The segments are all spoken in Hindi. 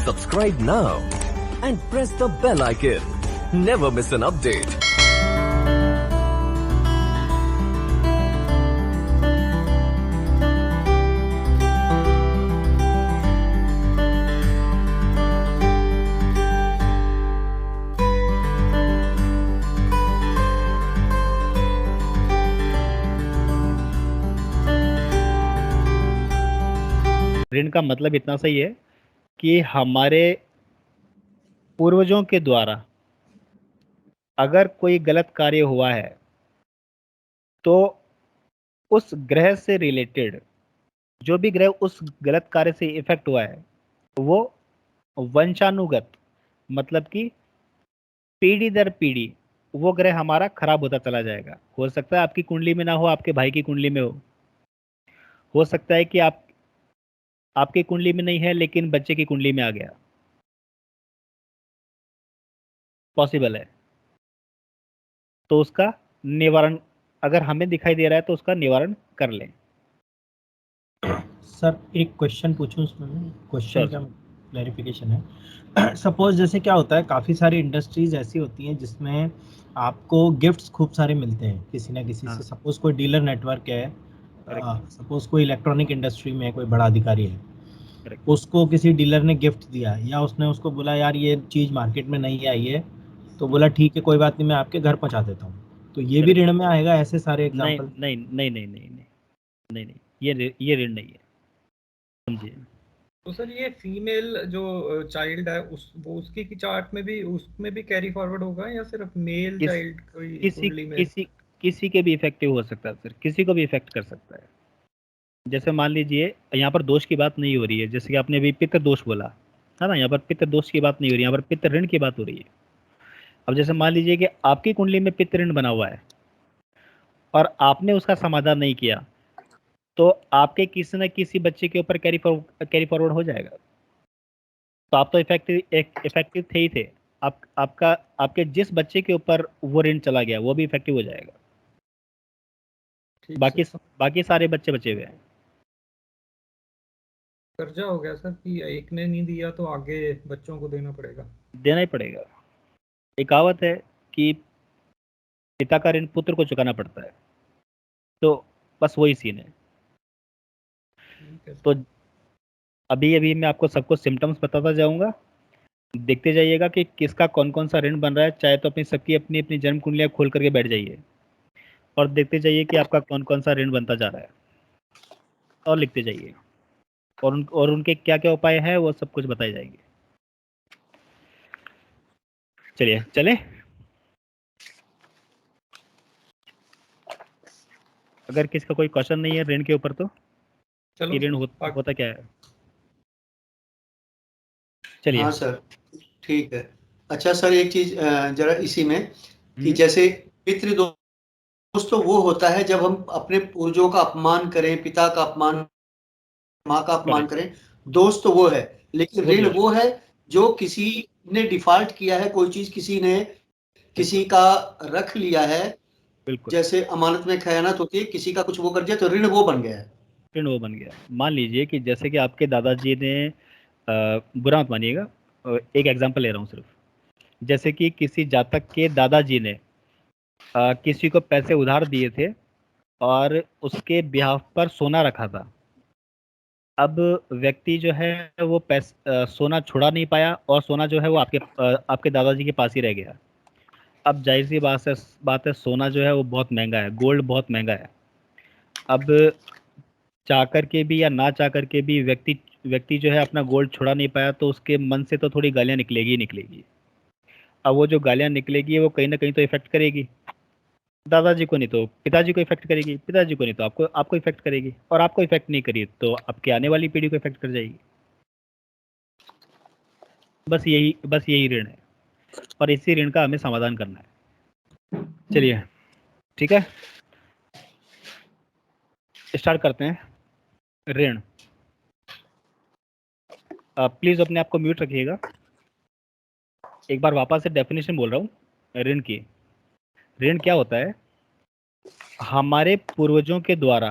Subscribe now and press the bell icon. Never miss an update. ऋण का मतलब इतना सही है कि हमारे पूर्वजों के द्वारा अगर कोई गलत कार्य हुआ है तो उस ग्रह से रिलेटेड जो भी ग्रह उस गलत कार्य से इफेक्ट हुआ है वो वंशानुगत, मतलब कि पीढ़ी दर पीढ़ी वो ग्रह हमारा खराब होता चला जाएगा। हो सकता है आपकी कुंडली में ना हो, आपके भाई की कुंडली में हो सकता है कि आपकी कुंडली में नहीं है लेकिन बच्चे की कुंडली में आ गया, पॉसिबल है। तो उसका निवारण अगर हमें दिखाई दे रहा है तो उसका निवारण कर लें। सर एक क्वेश्चन पूछूं इसमें? क्वेश्चन श्योर क्या, सर। क्लैरिफिकेशन है। सपोज जैसे क्या होता है, काफ़ी सारी इंडस्ट्रीज ऐसी होती हैं जिसमें आपको गिफ्ट्स खूब सारे मिलते हैं किसी ना किसी हाँ, से। सपोज कोई डीलर नेटवर्क है, करेक्ट सपोज कोई इलेक्ट्रॉनिक इंडस्ट्री में कोई बड़ा अधिकारी है, करेक्ट। उसको किसी डीलर ने गिफ्ट दिया या उसने उसको बोला यार ये चीज़ मार्केट में नहीं आई है, तो बोला ठीक है कोई बात नहीं मैं आपके घर पहुंचा देता हूँ, तो ये भी करेक्ट। ऋण में आएगा? ऐसे सारे नहीं एग्जाम्पल। नहीं नहीं नहीं नहीं नहीं नहीं नहीं, ये ऋण नहीं है, समझिए। तो सर ये फीमेल जो चाइल्ड है उसकी की चार्ट में भी उसमें भी कैरी फॉरवर्ड होगा या सिर्फ मेल किस चाइल्ड कोई किसी कुंडली में? किसी किसी के भी इफेक्टिव हो सकता है सर, किसी को भी इफेक्ट कर सकता है। जैसे मान लीजिए यहाँ पर दोष की बात नहीं हो रही है, जैसे कि आपने अभी पितृ दोष बोला है ना, यहाँ पर पितृ दोष की बात नहीं हो रही है, यहाँ पर पितृ ऋण की बात हो रही है। अब जैसे मान लीजिए कि आपकी कुंडली में पितृ ऋण बना हुआ है और आपने उसका समाधान नहीं किया, तो आपके किसी न किसी बच्चे के ऊपर कैरी फॉरवर्ड हो जाएगा। तो आप तो इफेक्टिव थे ही थे। आपके जिस बच्चे के ऊपर वो ऋण चला गया वो भी इफेक्टिव हो जाएगा। ठीक बाकी सर। बाकी सारे बच्चे बचे हुए हैं। कर्जा हो गया सर कि एक ने नहीं दिया तो आगे बच्चों को देना पड़ेगा। देना ही पड़ेगा। एक कहावत है कि पिता का ऋण पुत्र को चुकाना पड़ता है, तो बस वही सीन है। ठीक है तो सर। अभी अभी मैं आपको सबको सिम्टम्स बताता जाऊंगा, देखते जाइएगा कि किसका कौन कौन सा ऋण बन रहा है। चाहे तो अपनी सबकी अपनी अपनी जन्म कुंडलियां खोल करके बैठ जाइए और देखते जाइए कि आपका कौन कौन सा ऋण बनता जा रहा है, और लिखते जाइए और उनके क्या क्या उपाय हैं वो सब कुछ बताए जाएंगे। चलिए चले। अगर किसी का कोई क्वेश्चन नहीं है ऋण के ऊपर तो कि चलो ऋण सर होता क्या है, चलिए। हाँ सर, ठीक है। अच्छा सर, एक चीज जरा इसी में कि हम्म, जैसे पितृदोष तो वो होता है जब हम अपने पूर्वजों का अपमान करें, पिता का अपमान, माँ का अपमान करेक्ट। करें। दोष तो वो है, लेकिन वो भी ऋण है, वो है जो किसी ने डिफॉल्ट किया है, कोई चीज किसी ने किसी बिल्कुल का रख लिया है। बिल्कुल। जैसे अमानत में खयानत होती है, किसी का कुछ वो कर दिया तो ऋण वो बन गया है। ऋण वो बन गया। मान लीजिए कि जैसे कि आपके दादाजी ने बुरा मत मानिएगा, एक एग्जांपल ले रहा हूँ सिर्फ। जैसे कि किसी जातक के दादाजी ने किसी को पैसे उधार दिए थे और उसके ब्याह पर सोना रखा था। अब व्यक्ति जो है वो सोना छुड़ा नहीं पाया और सोना जो है वो आपके दादाजी के पास ही रह गया। अब जाहिर सी बात है, सोना जो है वो बहुत महंगा है, गोल्ड बहुत महंगा है। अब चाह कर के भी या ना चाह कर के भी व्यक्ति व्यक्ति जो है अपना गोल्ड छुड़ा नहीं पाया, तो उसके मन से तो थोड़ी गालियां निकलेगी ही निकलेगी। अब वो जो गालियां निकलेगी वो कहीं ना कहीं तो इफेक्ट करेगी। दादाजी को नहीं तो पिताजी को इफेक्ट करेगी, पिताजी को नहीं तो आपको आपको इफेक्ट करेगी, और आपको इफेक्ट नहीं करी तो आपके आने वाली पीढ़ी को इफेक्ट कर जाएगी। बस यही ऋण है और इसी ऋण का हमें समाधान करना है। चलिए ठीक है, स्टार्ट करते हैं। ऋण, प्लीज अपने आप को म्यूट रखिएगा। एक बार वापस से डेफिनेशन बोल रहा हूँ ऋण की। ऋण क्या होता है? हमारे पूर्वजों के द्वारा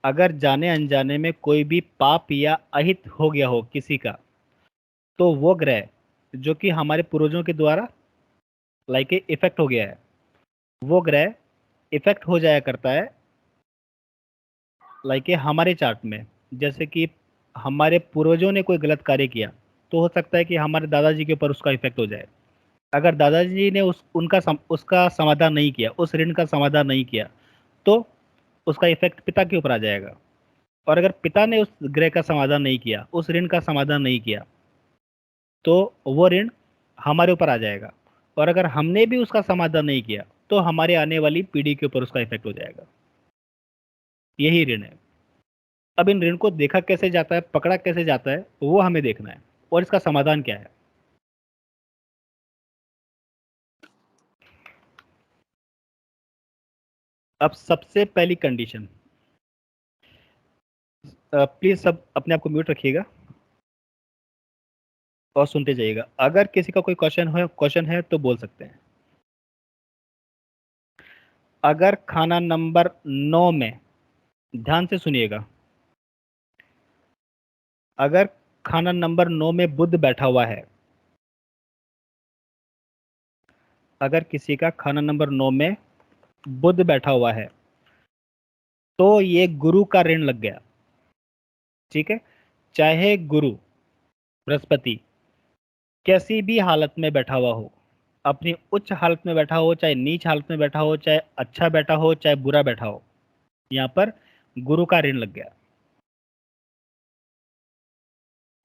अगर जाने अनजाने में कोई भी पाप या अहित हो गया हो किसी का, तो वो ग्रह जो कि हमारे पूर्वजों के द्वारा लाइक इफेक्ट हो गया है, वो ग्रह इफेक्ट हो जाया करता है लाइक हमारे चार्ट में। जैसे कि हमारे पूर्वजों ने कोई गलत कार्य किया तो हो सकता है कि हमारे दादाजी के ऊपर उसका इफेक्ट हो जाए। अगर दादाजी ने उसका समाधान नहीं किया, उस ऋण का समाधान नहीं किया, तो उसका इफेक्ट पिता के ऊपर आ जाएगा। और अगर पिता ने उस ग्रह का समाधान नहीं किया, उस ऋण का समाधान नहीं किया, तो वो ऋण हमारे ऊपर आ जाएगा। और अगर हमने भी उसका समाधान नहीं किया तो हमारे आने वाली पीढ़ी के ऊपर उसका इफेक्ट हो जाएगा। यही ऋण है। अब इन ऋण को देखा कैसे जाता है, पकड़ा कैसे जाता है, वो हमें देखना है, और इसका समाधान क्या है। अब सबसे पहली कंडीशन, प्लीज सब अपने आप को म्यूट रखिएगा और सुनते जाइएगा। अगर किसी का कोई क्वेश्चन है तो बोल सकते हैं। अगर खाना नंबर 9 में, ध्यान से सुनिएगा, अगर खाना नंबर 9 में बुध बैठा हुआ है, अगर किसी का खाना नंबर 9 में बुध बैठा हुआ है, तो ये गुरु का ऋण लग गया। ठीक है, चाहे गुरु बृहस्पति कैसी भी हालत में बैठा हुआ हो, अपनी उच्च हालत में बैठा हो, चाहे नीच हालत में बैठा हो, चाहे अच्छा बैठा हो, चाहे बुरा बैठा हो, यहां पर गुरु का ऋण लग गया।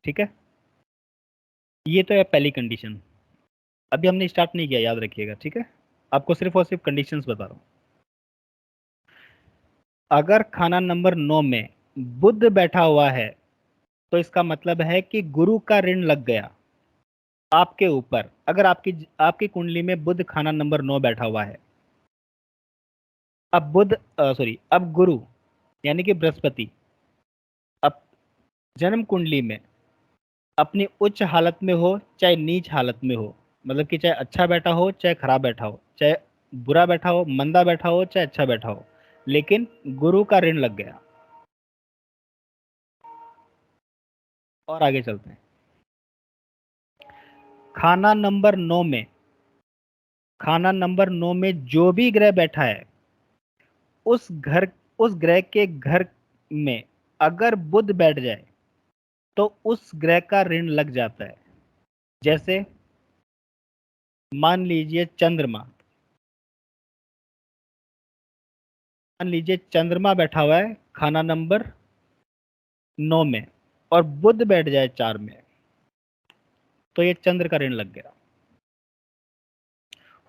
ठीक है, ये तो है पहली कंडीशन। अभी हमने स्टार्ट नहीं किया, याद रखिएगा। ठीक है, आपको सिर्फ और सिर्फ कंडीशंस बता रहा हूं। अगर खाना नंबर 9 में बुध बैठा हुआ है तो इसका मतलब है कि गुरु का ऋण लग गया आपके ऊपर। अगर आपकी कुंडली में बुध खाना नंबर 9 बैठा हुआ है, अब गुरु यानी कि बृहस्पति अब जन्म कुंडली में अपनी उच्च हालत में हो चाहे नीच हालत में हो, मतलब कि चाहे अच्छा बैठा हो चाहे खराब बैठा हो, चाहे बुरा बैठा हो, मंदा बैठा हो, चाहे अच्छा बैठा हो, लेकिन गुरु का ऋण लग गया। और आगे चलते हैं। खाना नंबर 9 में, खाना नंबर 9 में जो भी ग्रह बैठा है, उस ग्रह के घर में अगर बुध बैठ जाए तो उस ग्रह का ऋण लग जाता है। जैसे मान लीजिए चंद्रमा बैठा हुआ है खाना नंबर 9 में और बुध बैठ जाए 4 में, तो ये चंद्र का ऋण लग गया।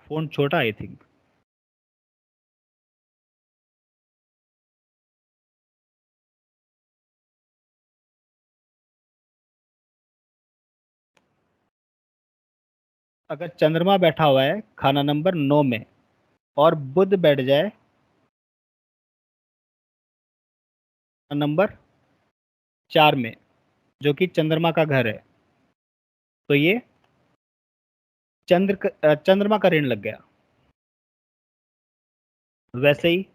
फोन छोटा आई थिंक। अगर चंद्रमा बैठा हुआ है खाना नंबर 9 में और बुध बैठ जाए नंबर 4 में, जो कि चंद्रमा का घर है, तो ये चंद्रमा का ऋण लग गया। वैसे ही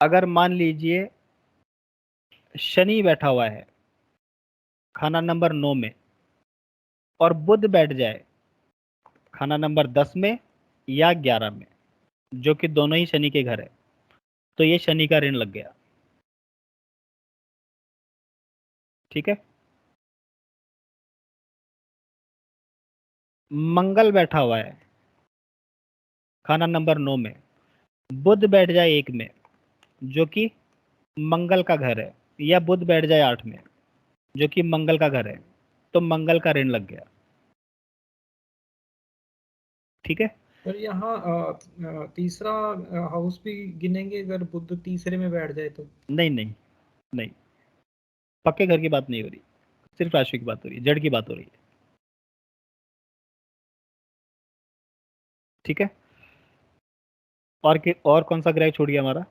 अगर मान लीजिए शनि बैठा हुआ है खाना नंबर 9 में और बुध बैठ जाए खाना नंबर 10 में या 11 में, जो कि दोनों ही शनि के घर है, तो ये शनि का ऋण लग गया। ठीक है, मंगल बैठा हुआ है खाना नंबर 9 में, बुध बैठ जाए 1 में, जो कि मंगल का घर है, या बुध बैठ जाए 8 में, जो कि मंगल का घर है, तो मंगल का ऋण लग गया। ठीक है, पर यहाँ तीसरा हाउस भी गिनेंगे अगर बुध तीसरे में बैठ जाए तो? नहीं नहीं नहीं, पक्के घर की बात नहीं हो रही, सिर्फ राशि की बात हो रही है, जड़ की बात हो रही है। ठीक है, और कौन सा ग्रह छूट गया हमारा?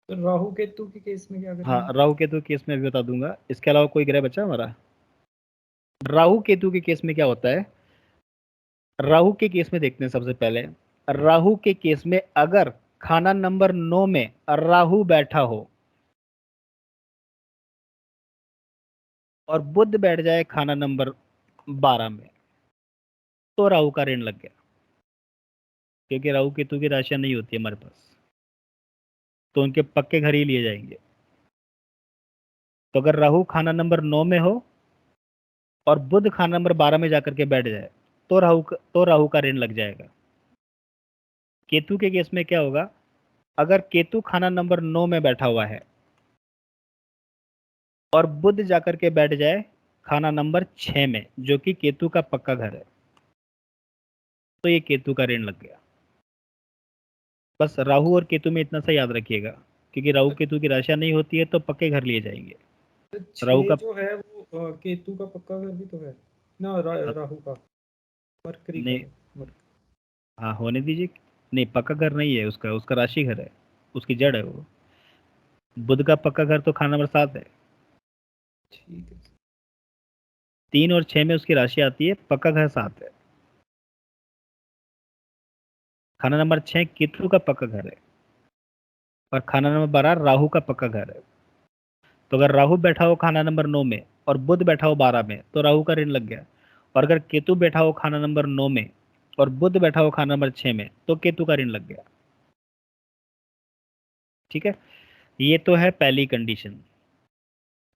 तो राहु केतु के केस में क्या हाँ, करेंगे? राहु केतु केस में भी बता दूंगा। इसके अलावा कोई ग्रह बचा हमारा? राहु केतु के केस में क्या होता है, राहु के केस में देखते हैं सबसे पहले। राहु के केस में अगर खाना नंबर 9 में राहु बैठा हो, और बुध बैठ जाए खाना नंबर 12 में, तो राहु का ऋण लग गया, क्योंकि राहु केतु की राशियां नहीं होती हमारे पास, तो उनके पक्के घर ही लिए जाएंगे। तो अगर राहु खाना नंबर 9 में हो और बुध खाना नंबर 12 में जाकर के बैठ जाए, तो राहु का ऋण लग जाएगा। केतु के केस में क्या होगा, अगर केतु खाना नंबर 9 में बैठा हुआ है और बुध जाकर के बैठ जाए खाना नंबर 6 में, जो कि केतु का पक्का घर है, तो ये केतु का ऋण लग गया। बस राहु और केतु में इतना सा याद रखिएगा, क्योंकि राहु केतु की राशियां नहीं होती है तो पक्के घर लिए जाएंगे। राहु का जो है वो केतु का पक्का घर भी तो है ना, राहु का, मरकरी नहीं, का। हाँ होने दीजिए। नहीं, पक्का घर नहीं है उसका, उसका राशि घर है, उसकी जड़ है वो। बुध का पक्का घर तो खाना नंबर 7 है। ठीक है। 3 और 6 में उसकी राशि आती है, पक्का घर 7 है। खाना नंबर 6 केतु का पक्का घर है और खाना नंबर 12 राहु का पक्का घर है। तो अगर राहु बैठा हो खाना नंबर 9 में और बुध बैठा हो 12 में, तो राहु का ऋण लग गया। और अगर केतु बैठा हो खाना नंबर 9 में और बुध बैठा हो खाना नंबर 6 में, तो केतु का ऋण लग गया। ठीक है, ये तो है पहली कंडीशन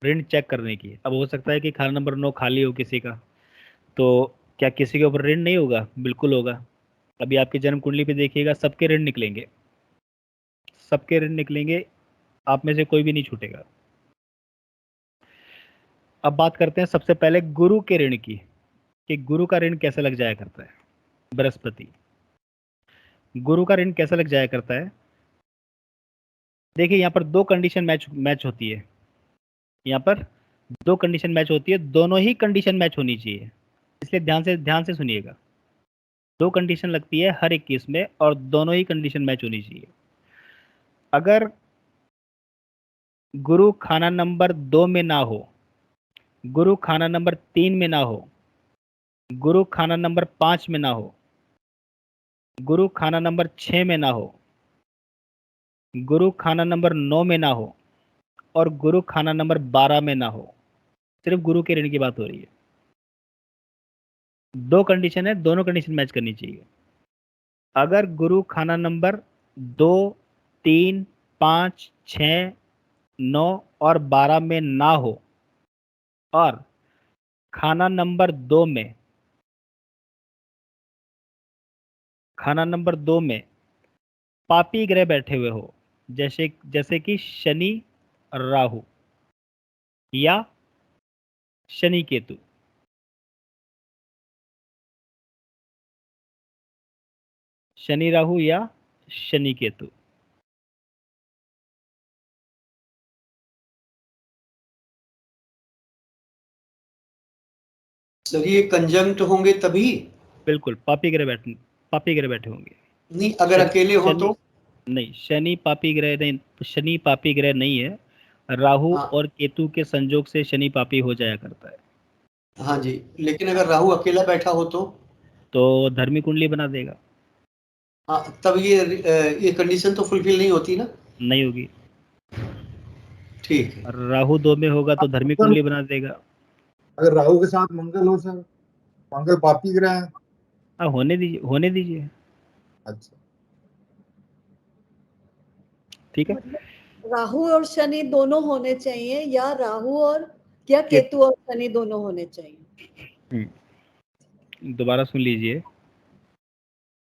ऋण चेक करने की। अब हो सकता है कि खाना नंबर 9 खाली हो किसी का, तो क्या किसी के ऊपर ऋण नहीं होगा? बिल्कुल होगा। अभी आपकी जन्म कुंडली पे देखिएगा, सबके ऋण निकलेंगे, सबके ऋण निकलेंगे, आप में से कोई भी नहीं छूटेगा। अब बात करते हैं सबसे पहले गुरु के ऋण की, कि गुरु का ऋण कैसे लग जाया करता है। बृहस्पति, गुरु का ऋण कैसे लग जाया करता है? देखिए, यहाँ पर दो कंडीशन मैच होती है। यहाँ पर दो कंडीशन मैच होती है, दोनों ही कंडीशन मैच होनी चाहिए, इसलिए ध्यान से सुनिएगा। दो कंडीशन लगती है हर एक केस में और दोनों ही कंडीशन मैच होनी चाहिए। अगर गुरु खाना नंबर 2 में ना हो, गुरु खाना नंबर 3 में ना हो, गुरु खाना नंबर 5 में ना हो, गुरु खाना नंबर 6 में ना हो, गुरु खाना नंबर 9 में ना हो और गुरु खाना नंबर 12 में ना हो, सिर्फ गुरु के ऋण की बात हो रही है। दो कंडीशन है, दोनों कंडीशन मैच करनी चाहिए। अगर गुरु खाना नंबर 2, 3, 5, 6, 9 और 12 में ना हो और खाना नंबर 2 में, खाना नंबर 2 में पापी ग्रह बैठे हुए हो, जैसे कि शनि, राहु या शनि केतु, शनि राहु या शनि केतु, मतलब ये कंजंक्ट होंगे तभी? बिल्कुल पापी ग्रह बैठे होंगे। नहीं, अगर अकेले हो तो? नहीं, शनि पापी ग्रह नहीं, शनि पापी ग्रह नहीं है। राहु हाँ और केतु के संयोग से शनि पापी हो जाया करता है। हाँ जी, लेकिन अगर राहु अकेला बैठा हो तो धर्मी कुंडली बना देगा। हाँ, तब ये कंडीशन तो फुलफिल नहीं होती ना? नहीं होगी। ठीक है। राहु 2 में होगा तो धर्मी कुंडली बना देगा। अगर राहु के साथ मंगल हो सर, मंगल पापी ग्रह है। हाँ, होने दीजिए, होने दीजिए। अच्छा, ठीक है। मतलब राहु और शनि दोनों होने चाहिए या राहु और या केतु और शनि दोनों होने चाहिए? दोबारा सुन लीजिए,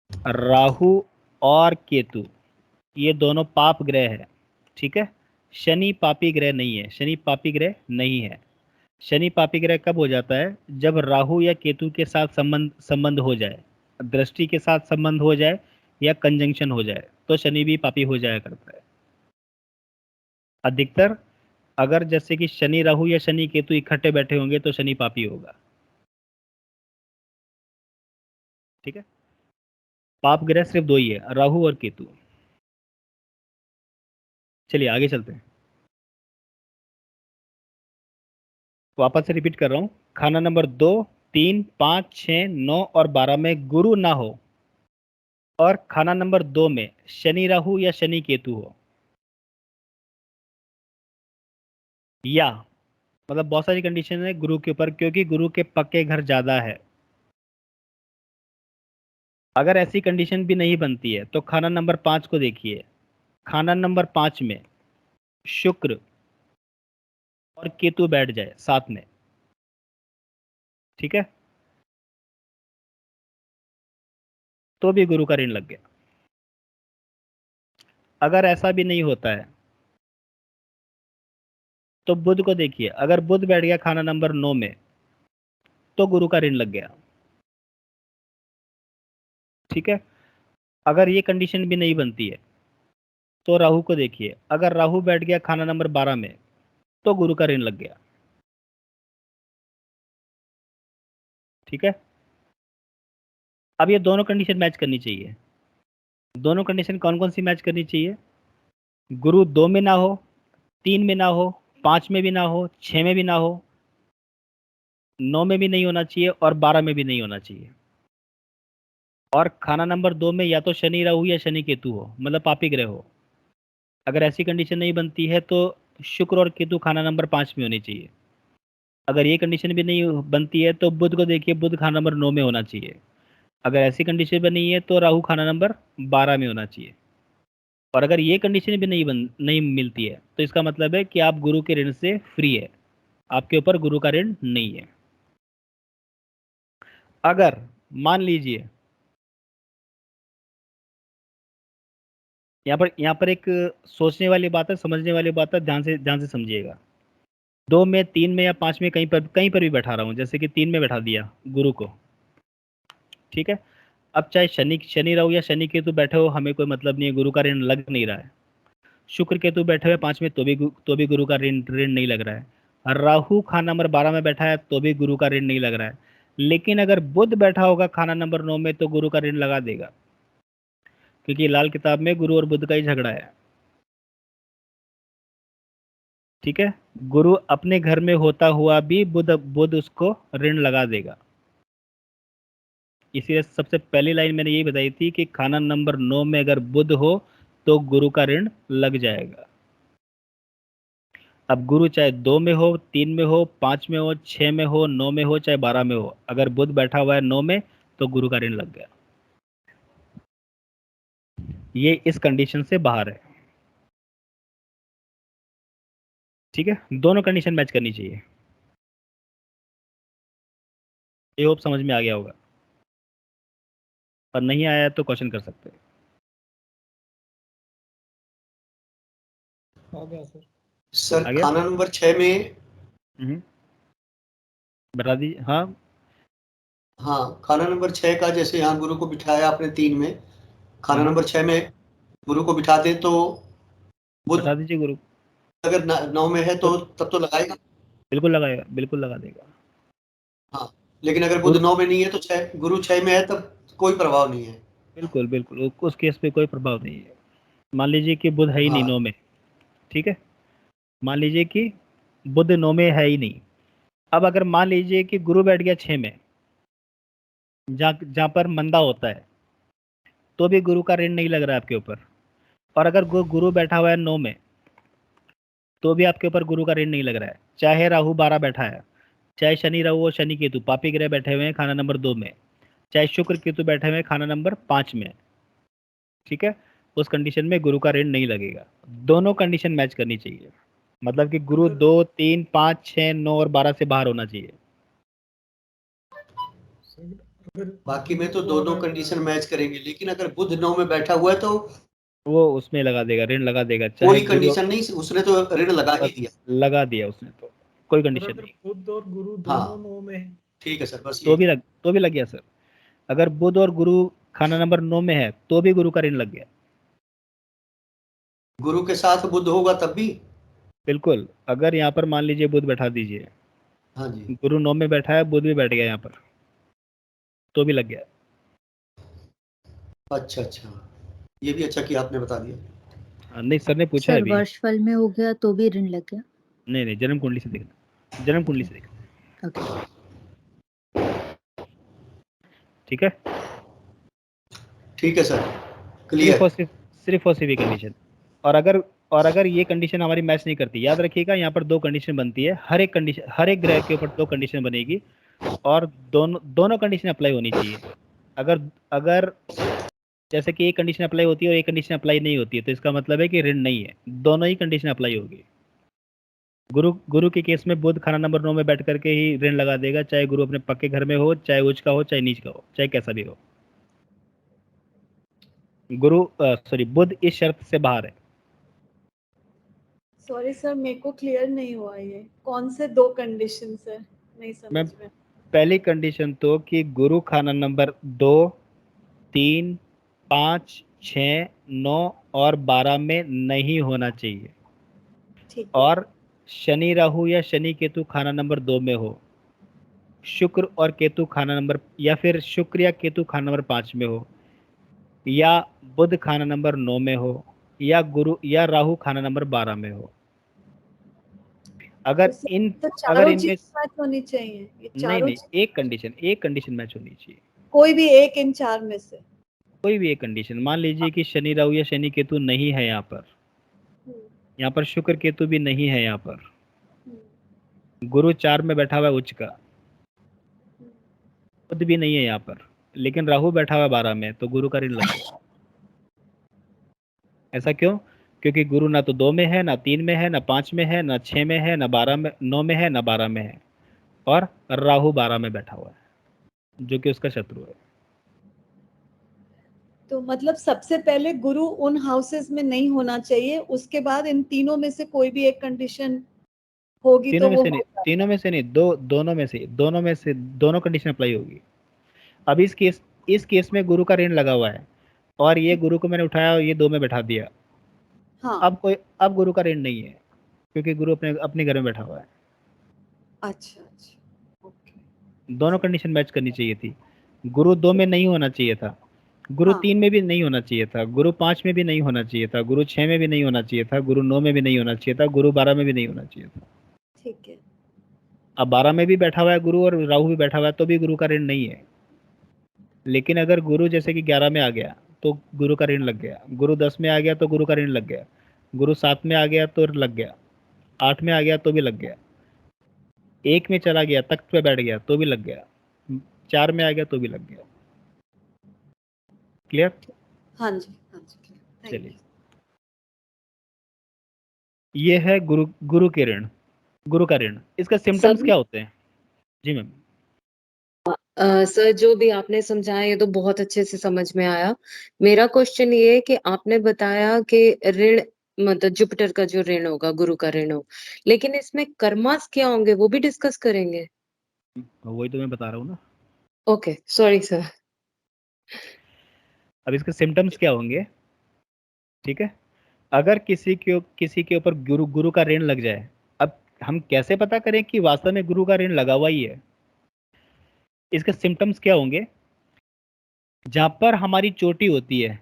राहु और केतु ये दोनों पाप ग्रह है। ठीक है, शनि पापी ग्रह नहीं है, शनि पापी ग्रह नहीं है। शनि पापी ग्रह कब हो जाता है? जब राहु या केतु के साथ संबंध हो जाए, दृष्टि के साथ संबंध हो जाए या कंजंक्शन हो जाए, तो शनि भी पापी हो जाया करता है। अधिकतर अगर जैसे कि शनि राहु या शनि केतु इकट्ठे बैठे होंगे तो शनि पापी होगा। ठीक है, पाप ग्रह सिर्फ दो ही है, राहु और केतु। चलिए आगे चलते हैं। वापस से रिपीट कर रहा हूं, खाना नंबर 2, 3, 5, 6, 9 और 12 में गुरु ना हो और खाना नंबर 2 में शनि राहु या शनि केतु हो, या मतलब बहुत सारी कंडीशन है गुरु के ऊपर, क्योंकि गुरु के पक्के घर ज्यादा है। अगर ऐसी कंडीशन भी नहीं बनती है तो खाना नंबर 5 को देखिए। खाना नंबर 5 में शुक्र और केतु बैठ जाए साथ में, ठीक है, तो भी गुरु का ऋण लग गया। अगर ऐसा भी नहीं होता है तो बुध को देखिए। अगर बुध बैठ गया खाना नंबर 9 में तो गुरु का ऋण लग गया, ठीक है। अगर ये कंडीशन भी नहीं बनती है तो राहु को देखिए। अगर राहु बैठ गया खाना नंबर 12 में तो गुरु का ऋण लग गया, ठीक है। अब ये दोनों कंडीशन मैच करनी चाहिए। दोनों कंडीशन कौन कौन सी मैच करनी चाहिए? गुरु 2 में ना हो, 3 में ना हो, 5 में भी ना हो, 6 में भी ना हो, 9 में भी नहीं होना चाहिए और 12 में भी नहीं होना चाहिए। और खाना नंबर 2 में या तो शनि राहु या शनि केतु हो, मतलब पापी ग्रह हो। अगर ऐसी कंडीशन नहीं बनती है तो शुक्र और केतु खाना नंबर 5 में होनी चाहिए। अगर ये कंडीशन भी नहीं बनती है तो बुध को देखिए, बुध खाना नंबर 9 में होना चाहिए। अगर ऐसी कंडीशन बनी है तो राहु खाना नंबर 12 में होना चाहिए। और अगर ये कंडीशन भी नहीं मिलती है तो इसका मतलब है कि आप गुरु के ऋण से फ्री है, आपके ऊपर गुरु का ऋण नहीं है। अगर मान लीजिए यहाँ पर एक सोचने वाली बात है, समझने वाली बात है, ध्यान से समझिएगा। 2 में, 3 में या 5 में कहीं पर भी बैठा रहा हूँ, जैसे कि 3 में बैठा दिया गुरु को, ठीक है। अब चाहे शनि राहु या शनि केतु बैठे हो, हमें कोई मतलब नहीं है, गुरु का ऋण लग नहीं रहा है। शुक्र केतु बैठे हुए 5 में तो भी गुरु का ऋण नहीं लग रहा है। राहु खाना नंबर 12 में बैठा है तो भी गुरु का ऋण नहीं लग रहा है। लेकिन अगर बुध बैठा होगा खाना नंबर 9 में तो गुरु का ऋण लगा देगा, क्योंकि लाल किताब में गुरु और बुध का ही झगड़ा है, ठीक है। गुरु अपने घर में होता हुआ भी बुध उसको ऋण लगा देगा। इसीलिए सबसे पहली लाइन मैंने यही बताई थी कि खाना नंबर 9 में अगर बुध हो तो गुरु का ऋण लग जाएगा। अब गुरु चाहे 2 में हो, 3 में हो, 5 में हो, 6 में हो, 9 में हो, चाहे 12 में हो, अगर बुध बैठा हुआ है 9 में तो गुरु का ऋण लग गया। ये इस कंडीशन से बाहर है, ठीक है। दोनों कंडीशन मैच करनी चाहिए। ये होप समझ में आ गया होगा, और नहीं आया तो क्वेश्चन कर सकते हैं। आ गया सर। सर आ गया? खाना नंबर 6 में बता दीजिए। हाँ हाँ, खाना नंबर 6 का जैसे यहाँ गुरु को बिठाया आपने 3 में, खाना नंबर 6 में गुरु को बिठा दे तो बुध बता दीजिए। गुरु अगर 9 में है तो तब तो लगाएगा। बिल्कुल लगाएगा, बिल्कुल लगा देगा। हाँ, लेकिन अगर बुध 9 में नहीं है तो गुरु 6 में है तब कोई प्रभाव नहीं है। बिल्कुल बिल्कुल, उस केस पे कोई प्रभाव नहीं है। मान लीजिए कि बुध है ही नहीं हाँ 9 में, ठीक है। मान लीजिए कि बुध 9 में है ही नहीं। अब अगर मान लीजिए कि गुरु बैठ गया 6 में, जहाँ पर मंदा होता है, तो भी गुरु का ऋण नहीं लग रहा है आपके ऊपर। और अगर गुरु बैठा हुआ है 9 में तो भी आपके ऊपर गुरु का ऋण नहीं लग रहा है। चाहे राहु 12 बैठा है, चाहे शनि राहु और शनि केतु पापी ग्रह बैठे हुए हैं खाना नंबर 2 में, चाहे शुक्र केतु बैठे हुए हैं खाना नंबर 5 में, ठीक है, उस कंडीशन में गुरु का ऋण नहीं लगेगा। दोनों कंडीशन मैच करनी चाहिए, मतलब कि गुरु 2, 3, 5, 6, 9 और 12 से बाहर होना चाहिए। बाकी में तो दोनों कंडीशन मैच करेंगे, लेकिन अगर बुध 9 में बैठा हुआ है तो वो उसमें लगा देगा, ऋण लगा देगा। कोई कंडीशन नहीं, उसने तो ऋण लगा ही दिया। लगा दिया उसने, तो कोई कंडीशन नहीं। बुध और गुरु हाँ। दोनों 9 में है। ठीक है सर, बस तो भी लग गया सर। अगर बुध और गुरु खाना नंबर 9 में है तो भी गुरु का ऋण लग गया। गुरु के साथ बुध होगा तब भी। बिल्कुल। अगर यहाँ पर मान लीजिए बुध बैठा दीजिए, हाँ जी, गुरु 9 में बैठा है, बुध भी बैठ गया यहाँ पर, तो भी लग गया। अच्छा, ये भी अच्छा कि आपने बता दिया। नहीं, सर ने पूछा है सर अभी। वर्षफल में हो गया तो भी ऋण लग गया। नहीं, जन्म कुंडली से देखना, जन्म कुंडली से देखना, ओके ठीक है। ठीक है सर, क्लियर। सिर्फ और सिर्फ कंडीशन। और अगर ये कंडीशन हमारी मैच नहीं करती, याद रखिएगा यहाँ पर 2 कंडीशन बनती है, हर एक ग्रह के ऊपर 2 कंडीशन बनेगी और दोनों कंडीशन अप्लाई होनी चाहिए। अगर अगर जैसे कि एक कंडीशन अप्लाई होती है और एक कंडीशन अप्लाई नहीं होती है तो इसका मतलब है कि ऋण नहीं है, दोनों ही कंडीशन अप्लाई होगी। गुरु के केस में बुध खाना नंबर 9 में बैठ करके ही ऋण लगा देगा, चाहे गुरु अपने पक्के घर में हो, चाहे उच्च का हो, चाहे नीच का हो, चाहे कैसा भी हो। बुध इस शर्त से बाहर है। सॉरी सर, मेरे को क्लियर नहीं हुआ ये कौन से 2 कंडीशन है, नहीं समझ में। पहली कंडीशन तो कि गुरु खाना नंबर 2, 3, 5, 6, 9 और 12 में नहीं होना चाहिए। ठीक है। और शनि राहु या शनि केतु खाना नंबर 2 में हो, शुक्र और केतु खाना नंबर, या फिर शुक्र या केतु खाना नंबर 5 में हो, या बुध खाना नंबर 9 में हो, या गुरु या राहु खाना नंबर 12 में हो। अगर तो इन चारों अगर इनमें चीज मैच होनी चाहिए, ये नहीं चारों नहीं, चीज- एक कंडीशन मैच होनी चाहिए, कोई भी एक इन 4 में से। कोई भी एक कंडीशन। मान लीजिए कि शनि राहु या शनि केतु नहीं है यहाँ पर, यहाँ पर शुक्र केतु भी नहीं है, यहाँ पर गुरु 4 में बैठा हुआ है उच्च का, बुध भी नहीं है यहाँ पर, लेकिन राहु बैठा हुआ 12 में, तो गुरु का ऋण लग गया। ऐसा क्यों? क्योंकि गुरु ना तो 2 में है, ना 3 में है, ना 5 में है, ना 6 में है, ना 12 में, 9 में है, ना 12 में है, और राहु 12 में बैठा हुआ है जो कि उसका शत्रु है। तो मतलब सबसे पहले गुरु उन हाउसेस में नहीं होना चाहिए, उसके बाद इन तीनों में से कोई भी एक कंडीशन होगी तीनों तो में वो से नहीं, तीनों में से नहीं, दोनों में से दोनों कंडीशन अप्लाई होगी। अब इस केस में गुरु का ऋण लगा हुआ है और ये गुरु को मैंने उठाया और ये 2 में बैठा दिया। हाँ। अब गुरु का ऋण नहीं है क्योंकि गुरु अपने घर में बैठा हुआ है। अच्छा अच्छा, ओके। दोनों कंडीशन मैच करनी चाहिए थी। गुरु 2 में नहीं होना चाहिए था, गुरु हाँ। 3 में भी नहीं होना चाहिए था, गुरु 5 में भी नहीं होना चाहिए था, गुरु 6 में भी नहीं होना चाहिए था, गुरु 9 में भी नहीं होना चाहिए था, गुरु 12 में भी नहीं होना चाहिए था। ठीक है। अब 12 में भी बैठा हुआ है गुरु और राहु भी बैठा हुआ है तो भी गुरु का ऋण नहीं है। लेकिन अगर गुरु जैसे कि 11 में आ गया तो गुरु का ऋण लग गया, गुरु 10 में आ गया तो गुरु का ऋण लग गया, गुरु 7 में आ गया तो लग गया, 8 में आ गया तो भी लग गया, 1 में चला गया तख्त पे बैठ गया तो भी लग गया, 4 में आ गया तो भी लग गया। क्लियर? हाँ जी, हाँ जी। चलिए, ये है गुरु के ऋण, गुरु का ऋण। इसका सिम्टम्स क्या होते हैं? जी मैम। सर जो भी आपने समझाया ये तो बहुत अच्छे से समझ में आया। मेरा क्वेश्चन ये है कि आपने बताया कि ऋण मतलब जुपिटर का जो ऋण होगा, गुरु का ऋण हो, लेकिन इसमें कर्मास क्या होंगे वो भी डिस्कस करेंगे? वही तो मैं बता रहा हूँ ना। Okay, sorry sir. अब इसके सिम्टम्स क्या होंगे? ठीक है, अगर किसी के ऊपर गुरु का ऋण लग जाए, अब हम कैसे पता करें कि वास्तव में गुरु का ऋण लगा हुआ ही है? इसके सिम्टम्स क्या होंगे? जहां पर हमारी चोटी होती है,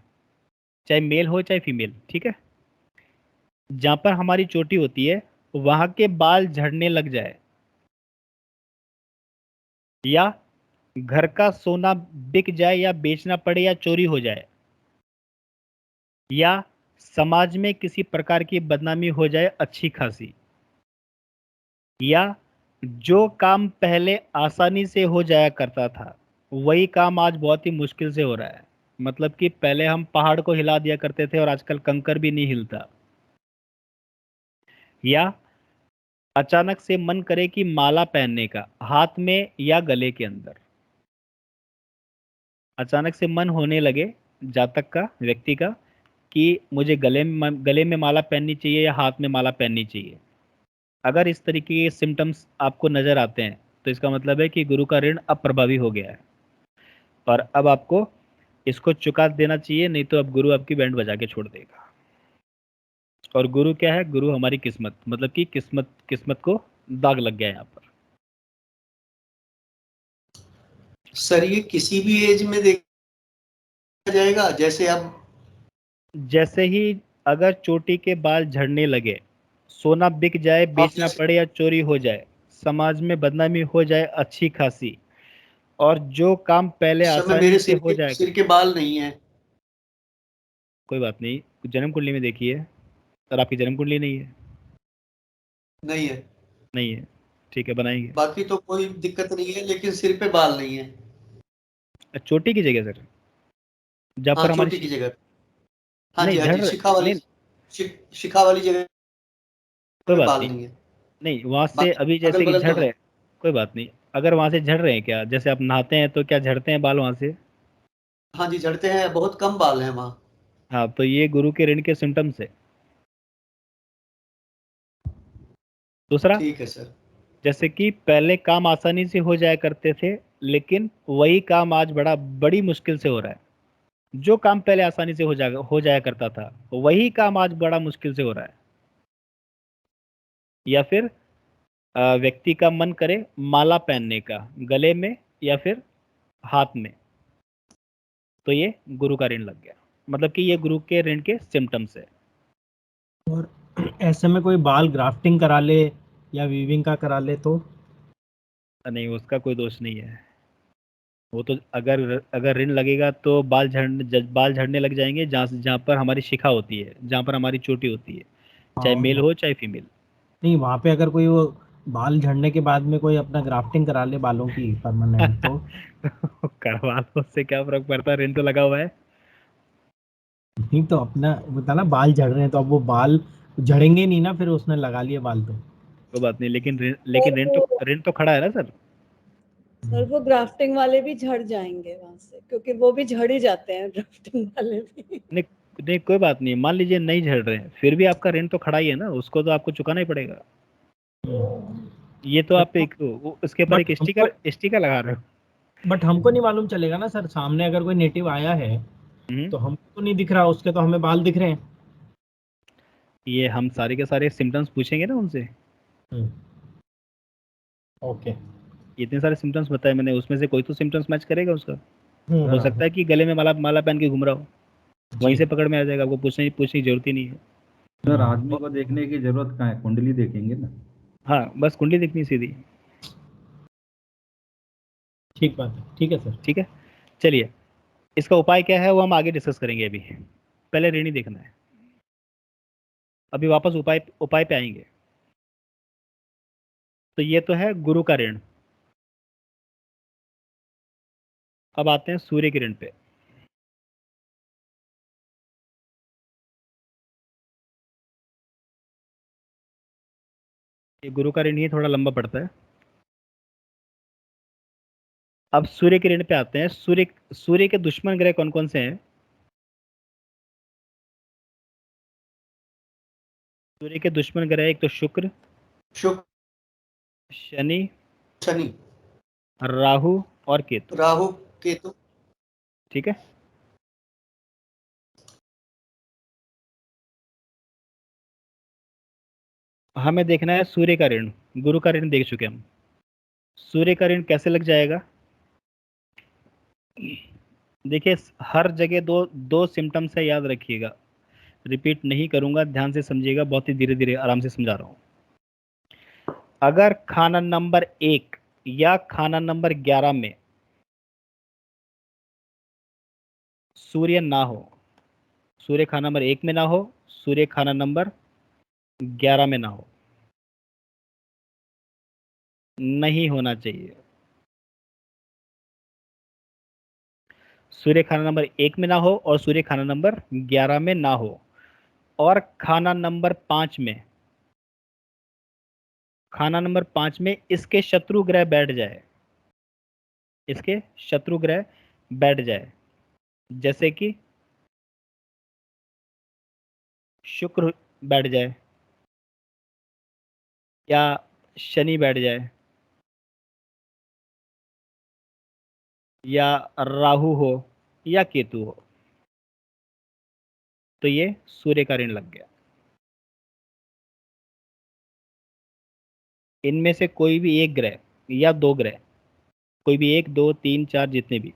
चाहे मेल हो चाहे फीमेल, ठीक है, जहां पर हमारी चोटी होती है वहां के बाल झड़ने लग जाए, या घर का सोना बिक जाए या बेचना पड़े या चोरी हो जाए, या समाज में किसी प्रकार की बदनामी हो जाए अच्छी खासी, या जो काम पहले आसानी से हो जाया करता था वही काम आज बहुत ही मुश्किल से हो रहा है। मतलब कि पहले हम पहाड़ को हिला दिया करते थे और आजकल कंकर भी नहीं हिलता। या अचानक से मन करे कि माला पहनने का, हाथ में या गले के अंदर, अचानक से मन होने लगे जातक का, व्यक्ति का, कि मुझे गले में माला पहननी चाहिए या हाथ में माला पहननी चाहिए। अगर इस तरीके के सिम्टम्स आपको नजर आते हैं तो इसका मतलब है कि गुरु का ऋण अब प्रभावी हो गया है और अब आपको इसको चुका देना चाहिए, नहीं तो अब गुरु आपकी बैंड बजा के छोड़ देगा। और गुरु क्या है? गुरु हमारी किस्मत, मतलब कि किस्मत को दाग लग गया यहाँ पर। सर ये किसी भी एज में देखा जाएगा? जैसे ही अगर चोटी के बाल झड़ने लगे, सोना बिक जाए, बेचना पड़े या चोरी हो जाए, समाज में बदनामी हो जाए अच्छी खासी, और जो काम पहले आसानी मेरे से हो जाए, सिर के बाल नहीं है। कोई बात नहीं, जन्म कुंडली में देखिए, सर आपकी जन्म कुंडली नहीं है? नहीं है। नहीं है, ठीक है, बनाएंगे। बाकी तो कोई दिक्कत नहीं है, लेकिन सिर पे बाल नहीं है। चोटी की जगह सर, जहाँ हाँ, पर हमारी चोटी की जगह। हाँ नहीं जी, हाँ जी, झड़ शिखा वाली, नहीं, शिखा वाली जगह कोई पे बात बाल नहीं। नहीं है। नहीं वहां से बाकी अभी अगल जैसे कि बगल झड़ तो है। रहे, कोई बात नहीं। अगर वहां से झड़ रहे हैं क्या, जैसे आप नहाते हैं तो क्या झड़ते हैं बाल वहां से? हाँ जी, झड़ते हैं, बहुत कम बाल हैं वहाँ। हाँ, तो ये गुरु के ऋण के सिम्टम्स है। दूसरा, ठीक है सर। जैसे कि पहले काम आसानी से हो जाया करते थे, लेकिन वही काम आज बड़ी मुश्किल से हो रहा है। जो काम पहले आसानी से हो जाया करता था, वही काम आज बड़ा मुश्किल से हो रहा है। या फिर व्यक्ति का मन करे माला पहनने का, गले में या फिर हाथ में, तो ये गुरु का ऋण लग गया। मतलब कि ये गुरु के ऋण के सिम्टम्स है। और ऐसे में कोई बाल ग्राफ्टिंग करा ले या वीविंग का करा ले तो? नहीं, उसका कोई दोष नहीं है। वो तो अगर अगर ऋण लगेगा तो बाल झड़ने लग जाएंगे, जहाँ जहाँ पर हमारी शिखा होती है, जहाँ पर हमारी चोटी होती है, चाहे मेल हो चाहे फीमेल। नहीं, वहां पे अगर कोई वो बाल झड़ने के बाद में कोई अपना ग्राफ्टिंग करा ले बालों की परमानेंट तो? करवा लो, उससे क्या फर्क पड़ता है, ऋण तो लगा हुआ है। नहीं तो अपना बता ना, बाल झड़ रहे हैं तो अब वो बाल झड़ेंगे नहीं ना, फिर उसने लगा लिए बाल तो। कोई बात नहीं, लेकिन सर वो ऋण तो खड़ा है ना सर। सर वो ग्राफ्टिंग वाले भी झड़ जाएंगे वहां से, क्योंकि वो भी झड़ ही जाते हैं ग्राफ्टिंग वाले भी। नहीं, नहीं कोई बात नहीं, मान लीजिए नहीं झड़ रहे हैं, फिर भी आपका ऋण तो खड़ा ही है ना, उसको तो आपको चुकाना ही पड़ेगा। ये तो आप एक उसके ऊपर बट एक हमको स्टिकर लगा रहे हो। बट हमको नहीं मालूम चलेगा ना सर, सामने अगर कोई नेटिव आया है हम्म, तो हमको तो नहीं दिख रहा, उसके तो हमें बाल दिख रहे हैं। ये हम सारे के सारे सिम्टम्स पूछेंगे ना उनसे। ओके। इतने सारे सिम्टम्स बताए मैंने, उसमें से कोई तो सिम्टम्स मैच करेगा उसका। हो हाँ, सकता है कि गले में माला माला पहन के घूम रहा हो, वहीं जी। से पकड़ में आ जाएगा, आपको पूछने की जरूरत ही नहीं है। सर आदमी को देखने की जरूरत कहाँ है, कुंडली देखेंगे ना। हाँ, बस कुंडली दिखनी सीधी। ठीक बात है, ठीक है सर। ठीक है, चलिए, इसका उपाय क्या है वो हम आगे डिस्कस करेंगे। अभी पहले ऋण ही देखना है, अभी वापस उपाय उपाय पे आएंगे। तो ये तो है गुरु का ऋण। अब आते हैं सूर्य के ऋण पे। ये गुरु का ऋण ही थोड़ा लंबा पड़ता है। अब सूर्य के ऋण पे आते हैं। सूर्य के दुश्मन ग्रह कौन कौन से हैं? सूर्य के दुश्मन ग्रह एक तो शुक्र, शुक्र, शनि, शनि, राहु और केतु। राहु, केतु। ठीक है, हमें देखना है सूर्य का ऋण। गुरु का ऋण देख चुके हम। सूर्य का ऋण कैसे लग जाएगा? देखिए, हर जगह दो दो सिम्टम्स है, याद रखिएगा। रिपीट नहीं करूंगा, ध्यान से समझिएगा, बहुत ही धीरे धीरे आराम से समझा रहा हूं। अगर खाना नंबर 1 या खाना नंबर 11 में सूर्य ना हो, सूर्य खाना नंबर 1 में ना हो, सूर्य खाना नंबर 11 में ना हो, नहीं होना चाहिए। सूर्य खाना नंबर 1 में ना हो और सूर्य खाना नंबर 11 में ना हो, और खाना नंबर 5 में, खाना नंबर 5 में इसके शत्रु ग्रह बैठ जाए, इसके शत्रु ग्रह बैठ जाए, जैसे कि शुक्र बैठ जाए, या शनि बैठ जाए, या राहु हो, या केतु हो, तो ये सूर्य का ऋण लग गया। इनमें से कोई भी एक ग्रह या दो ग्रह, कोई भी 1 2 3 4, जितने भी,